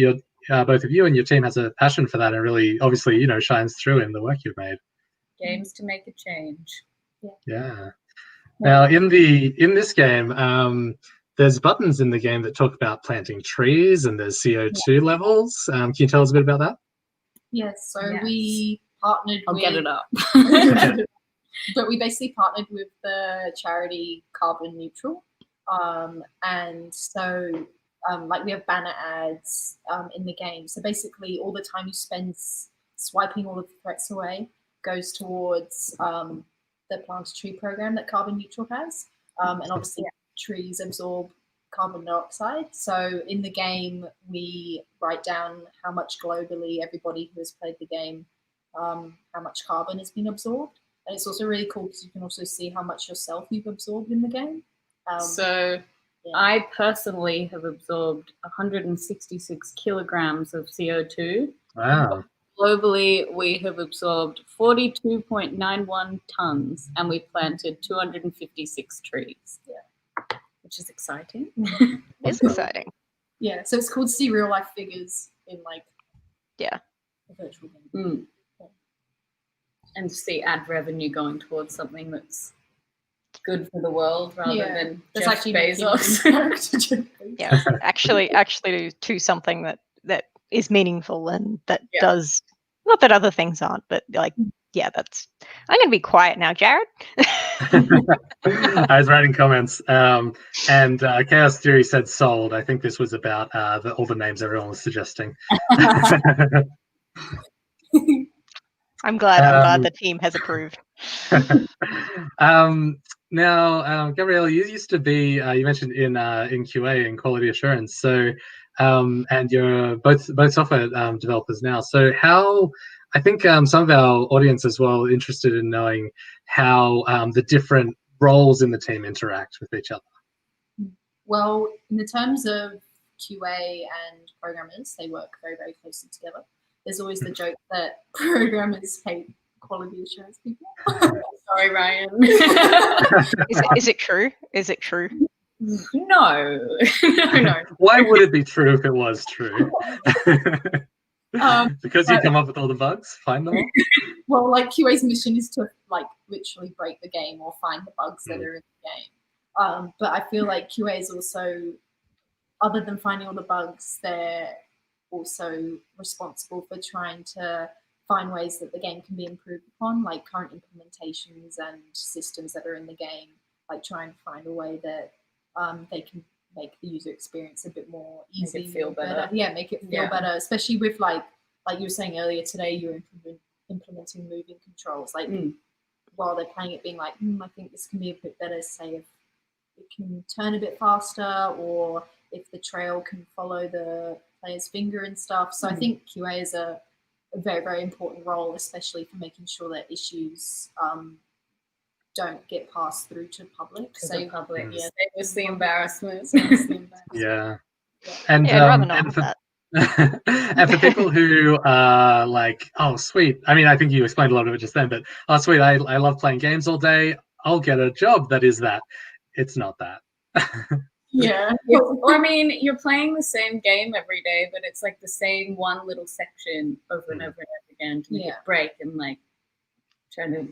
both of you and your team has a passion for that, and really, obviously, you know, shines through in the work you've made. Games to make a change. Yeah. Now, in this game, there's buttons in the game that talk about planting trees, and there's CO2 levels. Can you tell us a bit about that? Yes, so Yes. we partnered I'll with... get it up. But we basically partnered with the charity Carbon Neutral. And so like we have banner ads in the game. So basically all the time you spend swiping all of the threats away goes towards the plant a tree program that Carbon Neutral has. And obviously trees absorb carbon dioxide. So in the game, we write down how much globally everybody who has played the game, how much carbon has been absorbed. And it's also really cool because you can also see how much yourself you've absorbed in the game. I personally have absorbed 166 kilograms of CO2. Wow. Globally, we have absorbed 42.91 tons, and we planted 256 trees. Yeah, which is exciting. It's exciting. Yeah, so it's cool to see real life figures in like a virtual game. And to see ad revenue going towards something that's good for the world rather than that's Jeff actually Bezos. Yeah, actually to something that is meaningful and that does, not that other things aren't, but like, yeah, that's, I'm going to be quiet now, Jared. I was writing comments, and Chaos Theory said sold. I think this was about all the names everyone was suggesting. I'm glad the team has approved. Now, Gabrielle, you used to be, you mentioned in QA, in quality assurance. So, and you're both software developers now. So how, I think some of our audience as well are interested in knowing how the different roles in the team interact with each other. Well, in the terms of QA and programmers, they work very, very closely together. There's always the joke that programmers hate quality assurance people. Sorry, Ryan. Is it true? Is it true? No. No. Why would it be true if it was true? Because you come up with all the bugs, find them all? Well, like QA's mission is to like literally break the game or find the bugs that are in the game. But I feel like QA is also, other than finding all the bugs, they're also responsible for trying to find ways that the game can be improved upon, like current implementations and systems that are in the game, like trying to find a way that they can make the user experience a bit more easy, make it feel better. Yeah, make it feel better, especially with like you were saying earlier today, you were implementing moving controls, like while they're playing it being like, I think this can be a bit better, say if it can turn a bit faster, or if the trail can follow the player's finger and stuff. So I think QA is a very, very important role, especially for making sure that issues don't get passed through to public. So public, yeah, it was the embarrassment. Yeah. And, I'd rather not have that. and for people who are like, oh, sweet. I mean, I think you explained a lot of it just then, but oh, sweet. I love playing games all day. I'll get a job that is that. It's not that. Yeah. I mean, you're playing the same game every day, but it's like the same one little section over and over and over again to make it break, and like trying to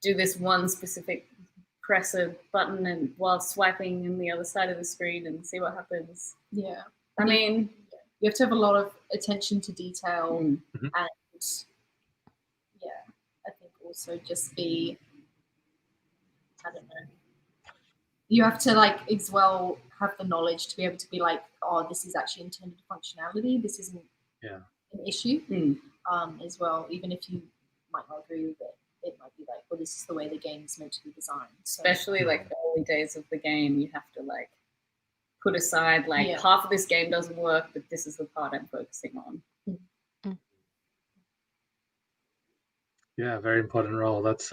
do this one specific press a button and while swiping in the other side of the screen and see what happens. Yeah. I mean, you have to have a lot of attention to detail and I think also just be, I don't know, you have to like as well have the knowledge to be able to be like, oh, this is actually intended functionality. This isn't an issue as well. Even if you might not agree with it, it might be like, well, this is the way the game is meant to be designed. So, especially like the early days of the game, you have to like put aside like half of this game doesn't work, but this is the part I'm focusing on. Yeah, very important role. That's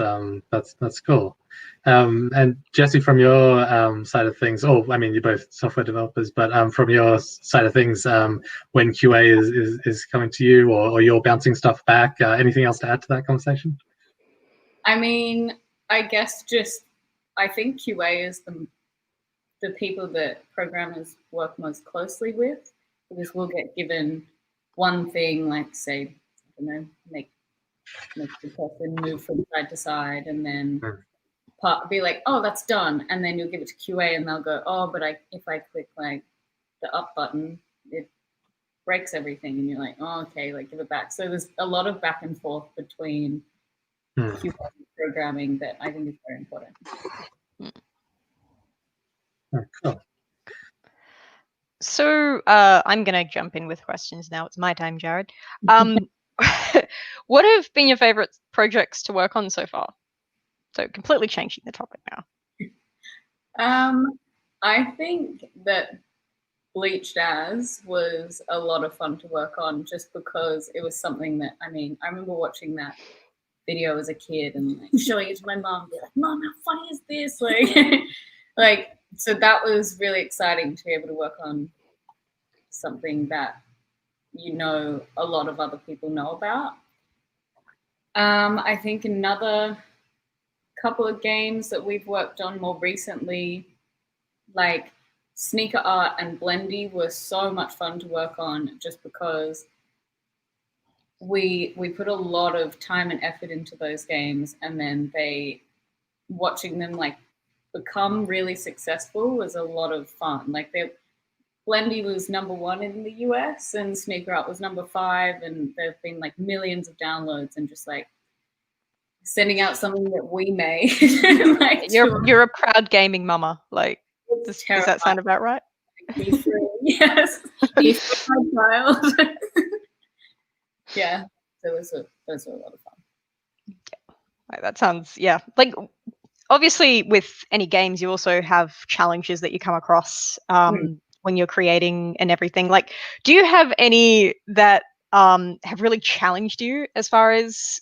cool. And Jesse, from your side of things, I mean, you're both software developers, but from your side of things, when QA is coming to you, or you're bouncing stuff back, anything else to add to that conversation? I mean, I guess I think QA is the people that programmers work most closely with, because we'll get given one thing, like say, I don't know, make the person move from side to side, and then be like, oh, that's done, and then you'll give it to QA, and they'll go, oh, but if I click like the up button, it breaks everything, and you're like, oh, okay, like give it back. So there's a lot of back and forth between QA and programming that I think is very important. Cool. So I'm going to jump in with questions now. It's my time, Jared. What have been your favorite projects to work on so far? So completely changing the topic now. I think that Bleached As was a lot of fun to work on, just because it was something that, I mean, I remember watching that video as a kid and like showing it to my mom, be like, Mom, how funny is this? Like, so that was really exciting to be able to work on something that, you know, a lot of other people know about. I think another couple of games that we've worked on more recently, like Sneaker Art and Blendy, were so much fun to work on, just because we put a lot of time and effort into those games, and then watching them like become really successful was a lot of fun. Like Blendy was #1 in the US and Sneaker Art was #5, and there've been like millions of downloads, and just like sending out something that we made. Like, you're a proud gaming mama. Like, does that sound about right? Be free. Yes, be free, my child. Yeah, so those were a lot of fun. Yeah. Like, that sounds, yeah. Like, obviously, with any games, you also have challenges that you come across when you're creating and everything. Like, do you have any that have really challenged you as far as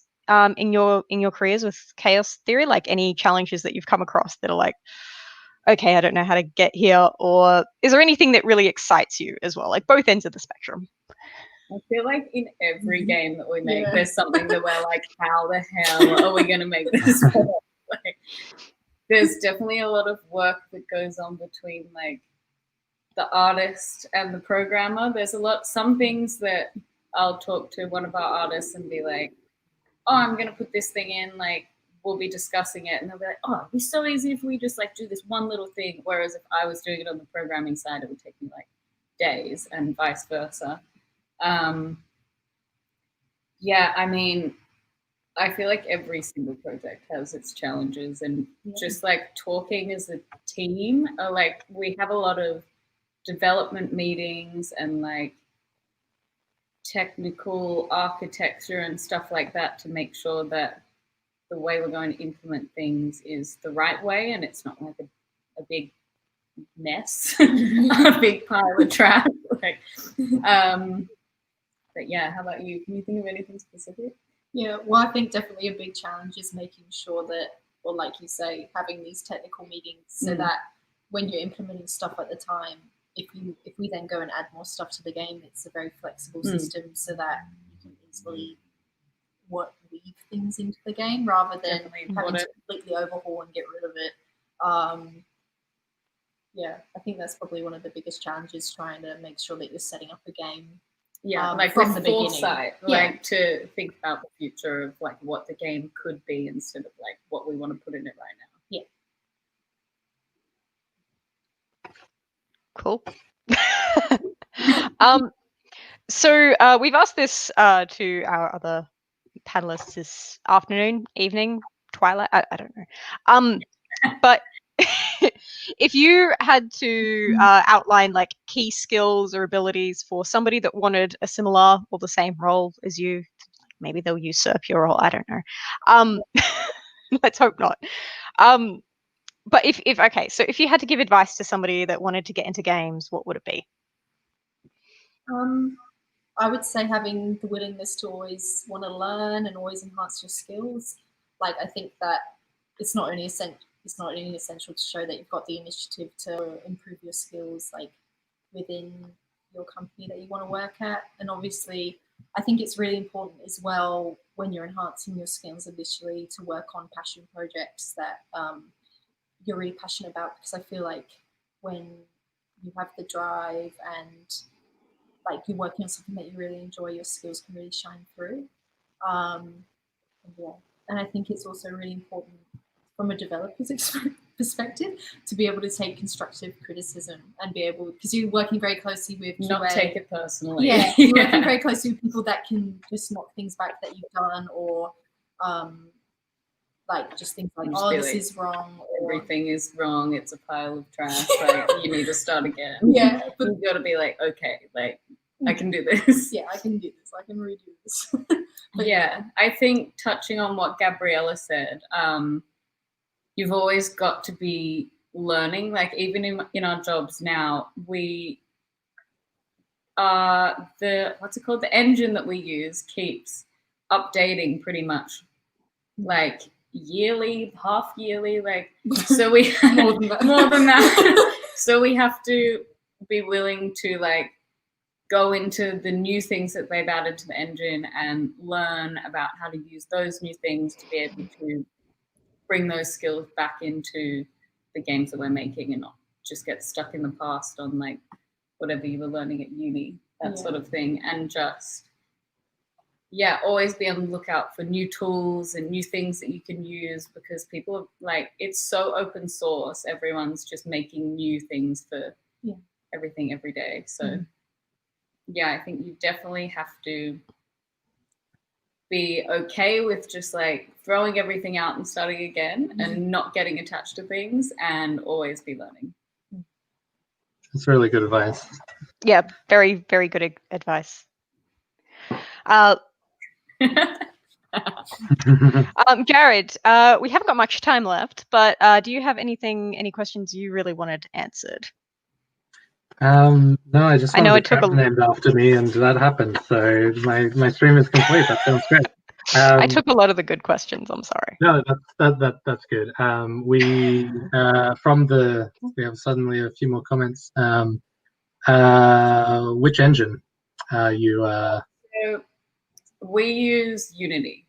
in your careers with chaos theory? Like, any challenges that you've come across that are like, okay, I don't know how to get here, or is there anything that really excites you as well? Like, both ends of the spectrum. I feel like in every game that we make, there's something that we're like, how the hell are we going to make this work? Like, there's definitely a lot of work that goes on between like the artist and the programmer. There's some things that I'll talk to one of our artists and be like, oh, I'm going to put this thing in, like, we'll be discussing it, and they'll be like, oh, it'd be so easy if we just like do this one little thing. Whereas if I was doing it on the programming side, it would take me like days, and vice versa. Yeah, I mean, I feel like every single project has its challenges, and just like talking as a team, like we have a lot of development meetings and like technical architecture and stuff like that to make sure that the way we're going to implement things is the right way, and it's not like a big mess, a big pile of trash. Like, but yeah, how about you? Can you think of anything specific? Yeah, well, I think definitely a big challenge is making sure that, well, like you say, having these technical meetings so that when you're implementing stuff at the time, if we then go and add more stuff to the game, it's a very flexible system so that you can easily weave things into the game rather than having to completely overhaul and get rid of it. Yeah, I think that's probably one of the biggest challenges, trying to make sure that you're setting up a game. Yeah, like from the foresight, like to think about the future of like what the game could be instead of like what we want to put in it right now. Yeah. Cool. So we've asked this to our other panelists this afternoon, evening, twilight, I don't know. But if you had to outline like key skills or abilities for somebody that wanted a similar or the same role as you, maybe they'll usurp your role, I don't know. Let's hope not. But if okay, so if you had to give advice to somebody that wanted to get into games, what would it be? I would say having the willingness to always want to learn and always enhance your skills. Like, I think that it's not only essential to show that you've got the initiative to improve your skills, like within your company that you want to work at. And obviously, I think it's really important as well when you're enhancing your skills initially to work on passion projects that you're really passionate about, because I feel like when you have the drive and like you're working on something that you really enjoy, your skills can really shine through. And I think it's also really important from a developer's perspective, to be able to take constructive criticism and be able, because you're working very closely with QA. Not take it personally. Yeah, you're working very closely with people that can just knock things back that you've done, or like just things like, oh, this is wrong. Everything is wrong. It's a pile of trash. Like, you need to start again. Yeah, but you've got to be like, okay, like I can do this. Yeah, I can do this. I can redo this. But yeah, I think touching on what Gabriella said, you've always got to be learning. Like even in our jobs now, we what's it called? The engine that we use keeps updating pretty much, like yearly, half yearly, like so we more than that. So we have to be willing to like go into the new things that they've added to the engine and learn about how to use those new things to be able to bring those skills back into the games that we're making, and not just get stuck in the past on like whatever you were learning at uni, that sort of thing. And just always be on the lookout for new tools and new things that you can use, because people are, like, it's so open source. Everyone's just making new things for everything every day. So I think you definitely have to be okay with just like throwing everything out and starting again and not getting attached to things, and always be learning. That's really good advice. Yeah, very, very good advice. Jared, we haven't got much time left, but do you have any questions you really wanted answered? No, I just wanted know a it took crab named after me, and that happened. So my stream is complete. That sounds great. I took a lot of the good questions. I'm sorry. No, that's good. We have suddenly a few more comments. Which engine you? So we use Unity.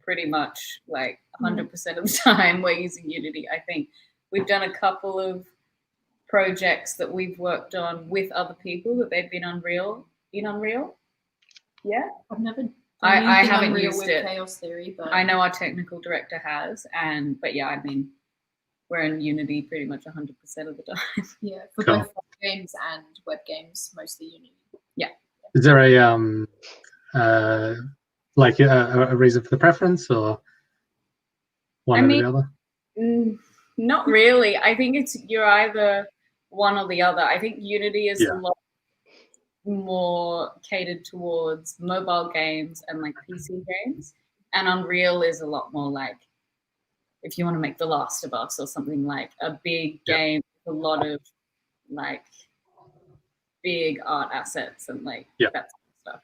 Pretty much, like 100% of the time, we're using Unity. I think we've done a couple of projects that we've worked on with other people that they've been Unreal. Yeah, I've never. I haven't used with it. Chaos Theory, but I know our technical director has, but yeah, I mean, we're in Unity pretty much 100% of the time. Yeah, for both web games and web games, mostly Unity. Yeah. Is there a like a reason for the preference, or one or the other? Not really. I think you're either one or the other. I think Unity is a lot more catered towards mobile games and like PC games, and Unreal is a lot more like if you want to make The Last of Us or something, like a big game with a lot of like big art assets and like that sort of stuff.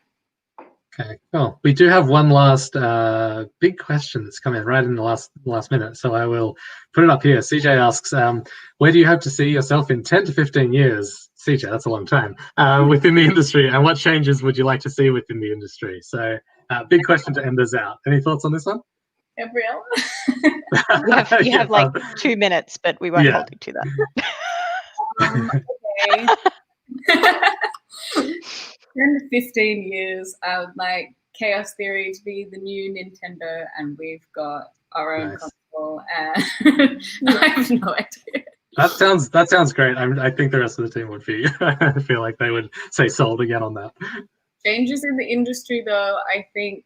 Okay, cool. We do have one last big question that's come in right in the last minute, so I will put it up here. CJ asks, where do you hope to see yourself in 10 to 15 years? CJ, that's a long time, within the industry, and what changes would you like to see within the industry? So big question to end us out. Any thoughts on this one? Gabriella? You have like 2 minutes, but we won't hold you to that. Okay. 10 to 15 years, I would like Chaos Theory to be the new Nintendo, and we've got our own console, and I have no idea. That sounds great. I think the rest of the team would be. I feel like they would say sold again on that. Changes in the industry, though, I think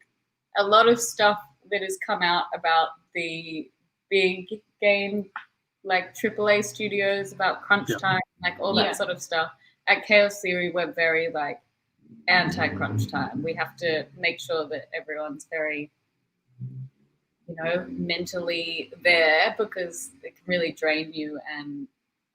a lot of stuff that has come out about the big game, like AAA studios, about crunch time, like all that sort of stuff. At Chaos Theory, we're very like anti-crunch time. We have to make sure that everyone's very, mentally there, because it can really drain you. And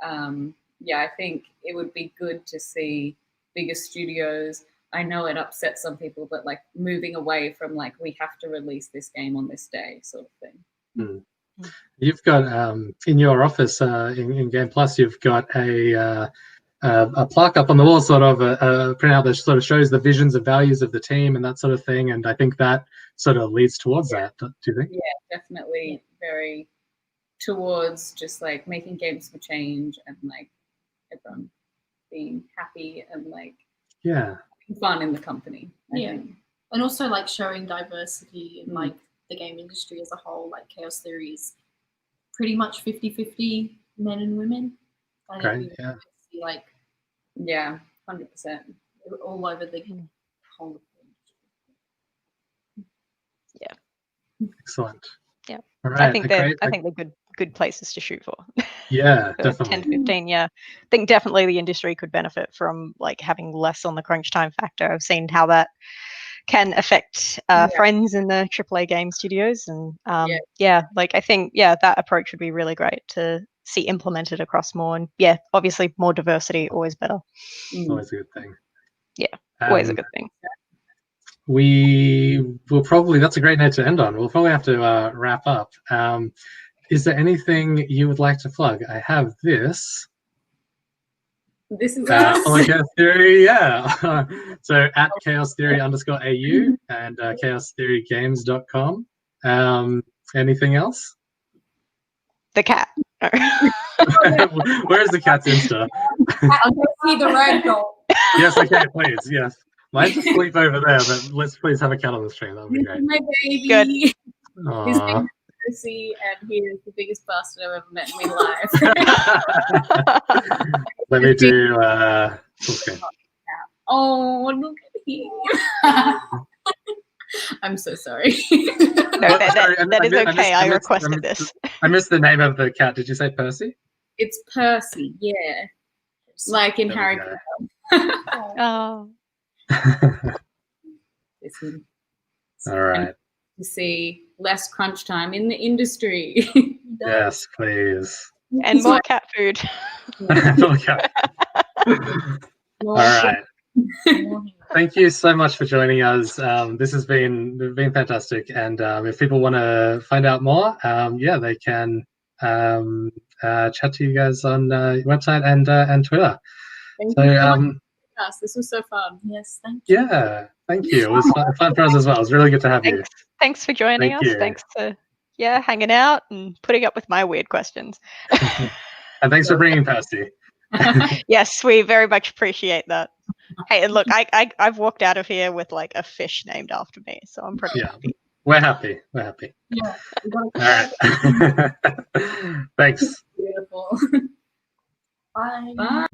I think it would be good to see bigger studios. I know it upsets some people, but like moving away from like, we have to release this game on this day sort of thing. You've got in your office in Game Plus, you've got a plaque up on the wall, sort of a printout that sort of shows the visions and values of the team and that sort of thing. And I think that sort of leads towards that. Do you think? Yeah, definitely very towards just like making games for change and like everyone being happy and like fun in the company. I think. And also like showing diversity in like the game industry as a whole. Like Chaos Theory is pretty much 50-50 men and women. I think Great, we yeah. see like Yeah, 100%. all over the whole. Excellent. Yeah. All I right. think they're good places to shoot for. Yeah, For definitely. 10 to 15, yeah. I think definitely the industry could benefit from like having less on the crunch time factor. I've seen how that can affect friends in the AAA game studios, and like I think that approach would be really great to see implemented across more. And obviously more diversity, always better. Always a good thing. Yeah, always a good thing. We will probably, that's a great note to end on. We'll probably have to wrap up. Is there anything you would like to plug? I have this. This is us. Chaos Theory, yeah. So at Chaos Theory _AU and chaostheorygames.com. Anything else? The cat. Where's the cat's Insta? I'll go see the red dot. Yes, okay, please, yes. Mine's asleep over there, but let's please have a cat on the stream. That would be This great. is my baby. Good. His name Aww. is Percy, and he is the biggest bastard I've ever met in my life. Let me do full screen. Oh, look at him. I'm so sorry. No, Sorry, that is okay. I missed- requested this. I missed the name of the cat. Did you say Percy? It's Percy, yeah. Like in There we Harry go. Potter. Oh, It's him. All right. To see less crunch time in the industry. Yes, please. and more cat food. Okay. All right. Thank you so much for joining us. This has been fantastic. And if people want to find out more, they can chat to you guys on your website and Twitter. Thank So you so much for us. This was so fun. Yes, thank you. yeah, thank you. It was fun for us as well. It was really good to have you. Thanks for joining Thank us. you. Thanks for hanging out and putting up with my weird questions. And thanks for bringing Percy. Yes, we very much appreciate that. Hey, and look, I've walked out of here with like a fish named after me, so I'm pretty happy. We're happy. We're happy. Yeah. All right. Thanks. Beautiful. Bye. Bye.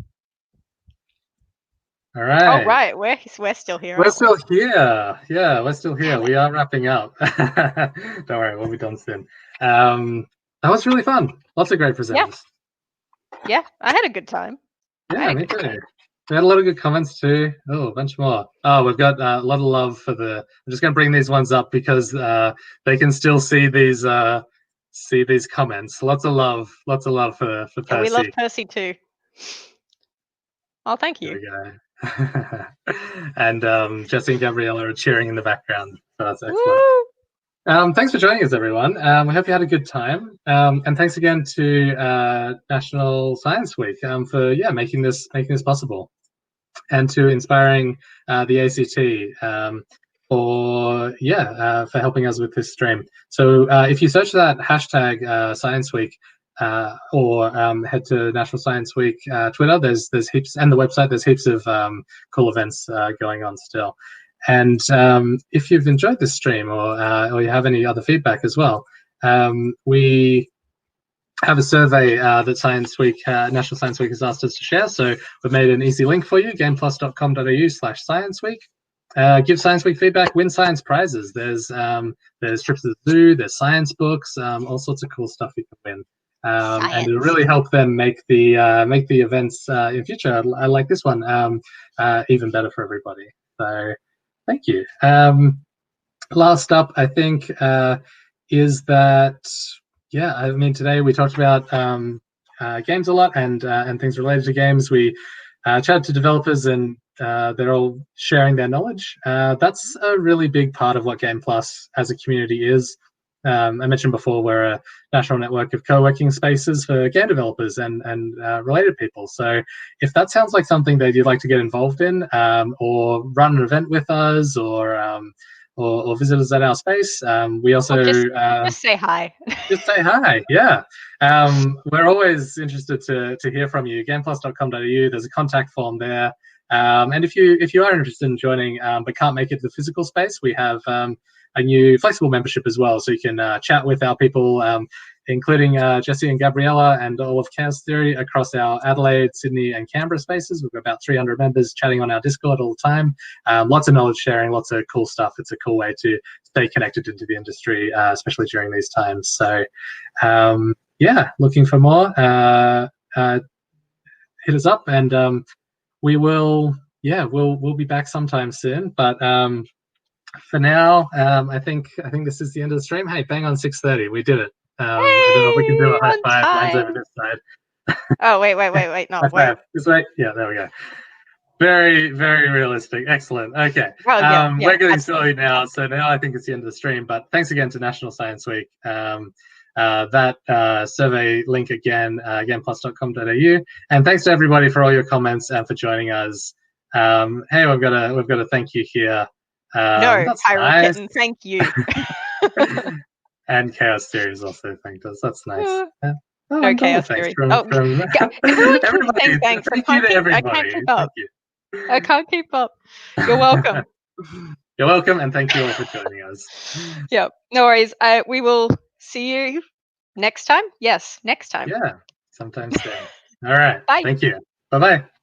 Oh All right. right, we're still here. We're aren't we? still here. Yeah, we're still here. We are wrapping up. Don't worry, we'll be done soon. That was really fun. Lots of great presenters. Yeah, I had a good time. Yeah, me too. We had a lot of good comments too. Oh, a bunch more. Oh, we've got a lot of love for the. I'm just going to bring these ones up because they can still see these comments. Lots of love for Percy. Yeah, we love Percy too. Oh, thank There you. we go. And Jesse and Gabriella are cheering in the background. So that's excellent. Woo! Thanks for joining us, everyone. We hope you had a good time. And thanks again to National Science Week for making this possible, and to inspiring the ACT for helping us with this stream. So if you search that hashtag Science Week or head to National Science Week Twitter, there's heaps, and the website, there's heaps of cool events going on still. And if you've enjoyed this stream or you have any other feedback as well, we have a survey that National Science Week has asked us to share. So we've made an easy link for you, gameplus.com.au/Science Week. Give Science Week feedback, win science prizes. There's trips to the zoo, there's science books, all sorts of cool stuff you can win. And it'll really help them make the events in future, like this one, even better for everybody. So thank you. Last up, I think, is that I mean, today we talked about games a lot and things related to games. We chatted to developers, and they're all sharing their knowledge. That's a really big part of what Game Plus as a community is. I mentioned before, we're a national network of co-working spaces for game developers and related people. So if that sounds like something that you'd like to get involved in, or run an event with us, or visit us at our space, we also just say hi. Just say hi. Yeah. We're always interested to hear from you. Gameplus.com.au. There's a contact form there. And if you are interested in joining but can't make it to the physical space, we have a new flexible membership as well, so you can chat with our people including Jesse and Gabriella and all of Chaos Theory across our Adelaide, Sydney, and Canberra spaces. We've got about 300 members chatting on our Discord all the time. Lots of knowledge sharing, lots of cool stuff. It's a cool way to stay connected into the industry, especially during these times. So, yeah, looking for more. Hit us up, and we will. Yeah, we'll be back sometime soon. But for now, I think this is the end of the stream. Hey, bang on 6:30, we did it. I don't know if we can do a high on five. Mine's over time. this side. Oh, wait. No, High wait. five. This way. Yeah, there we go. Very, very realistic. Excellent. Okay. Oh, yeah, We're getting absolutely. silly now, so now I think it's the end of the stream. But thanks again to National Science Week. That survey link again, gameplus.com.au, and thanks to everybody for all your comments and for joining us. Hey, we've got a thank you here. No, That's Pyro nice. Kitten, thank you. And Chaos Theory also thanked us. That's nice. No Chaos Theory. Everyone keeps saying thanks. Thank you to everybody. I can't keep up. Thank you. I can't keep up. You're welcome. You're welcome, and thank you all for joining us. Yep, no worries. We will see you next time. Yes, next time. Yeah, sometime soon. All right. Bye. Thank you. Bye-bye.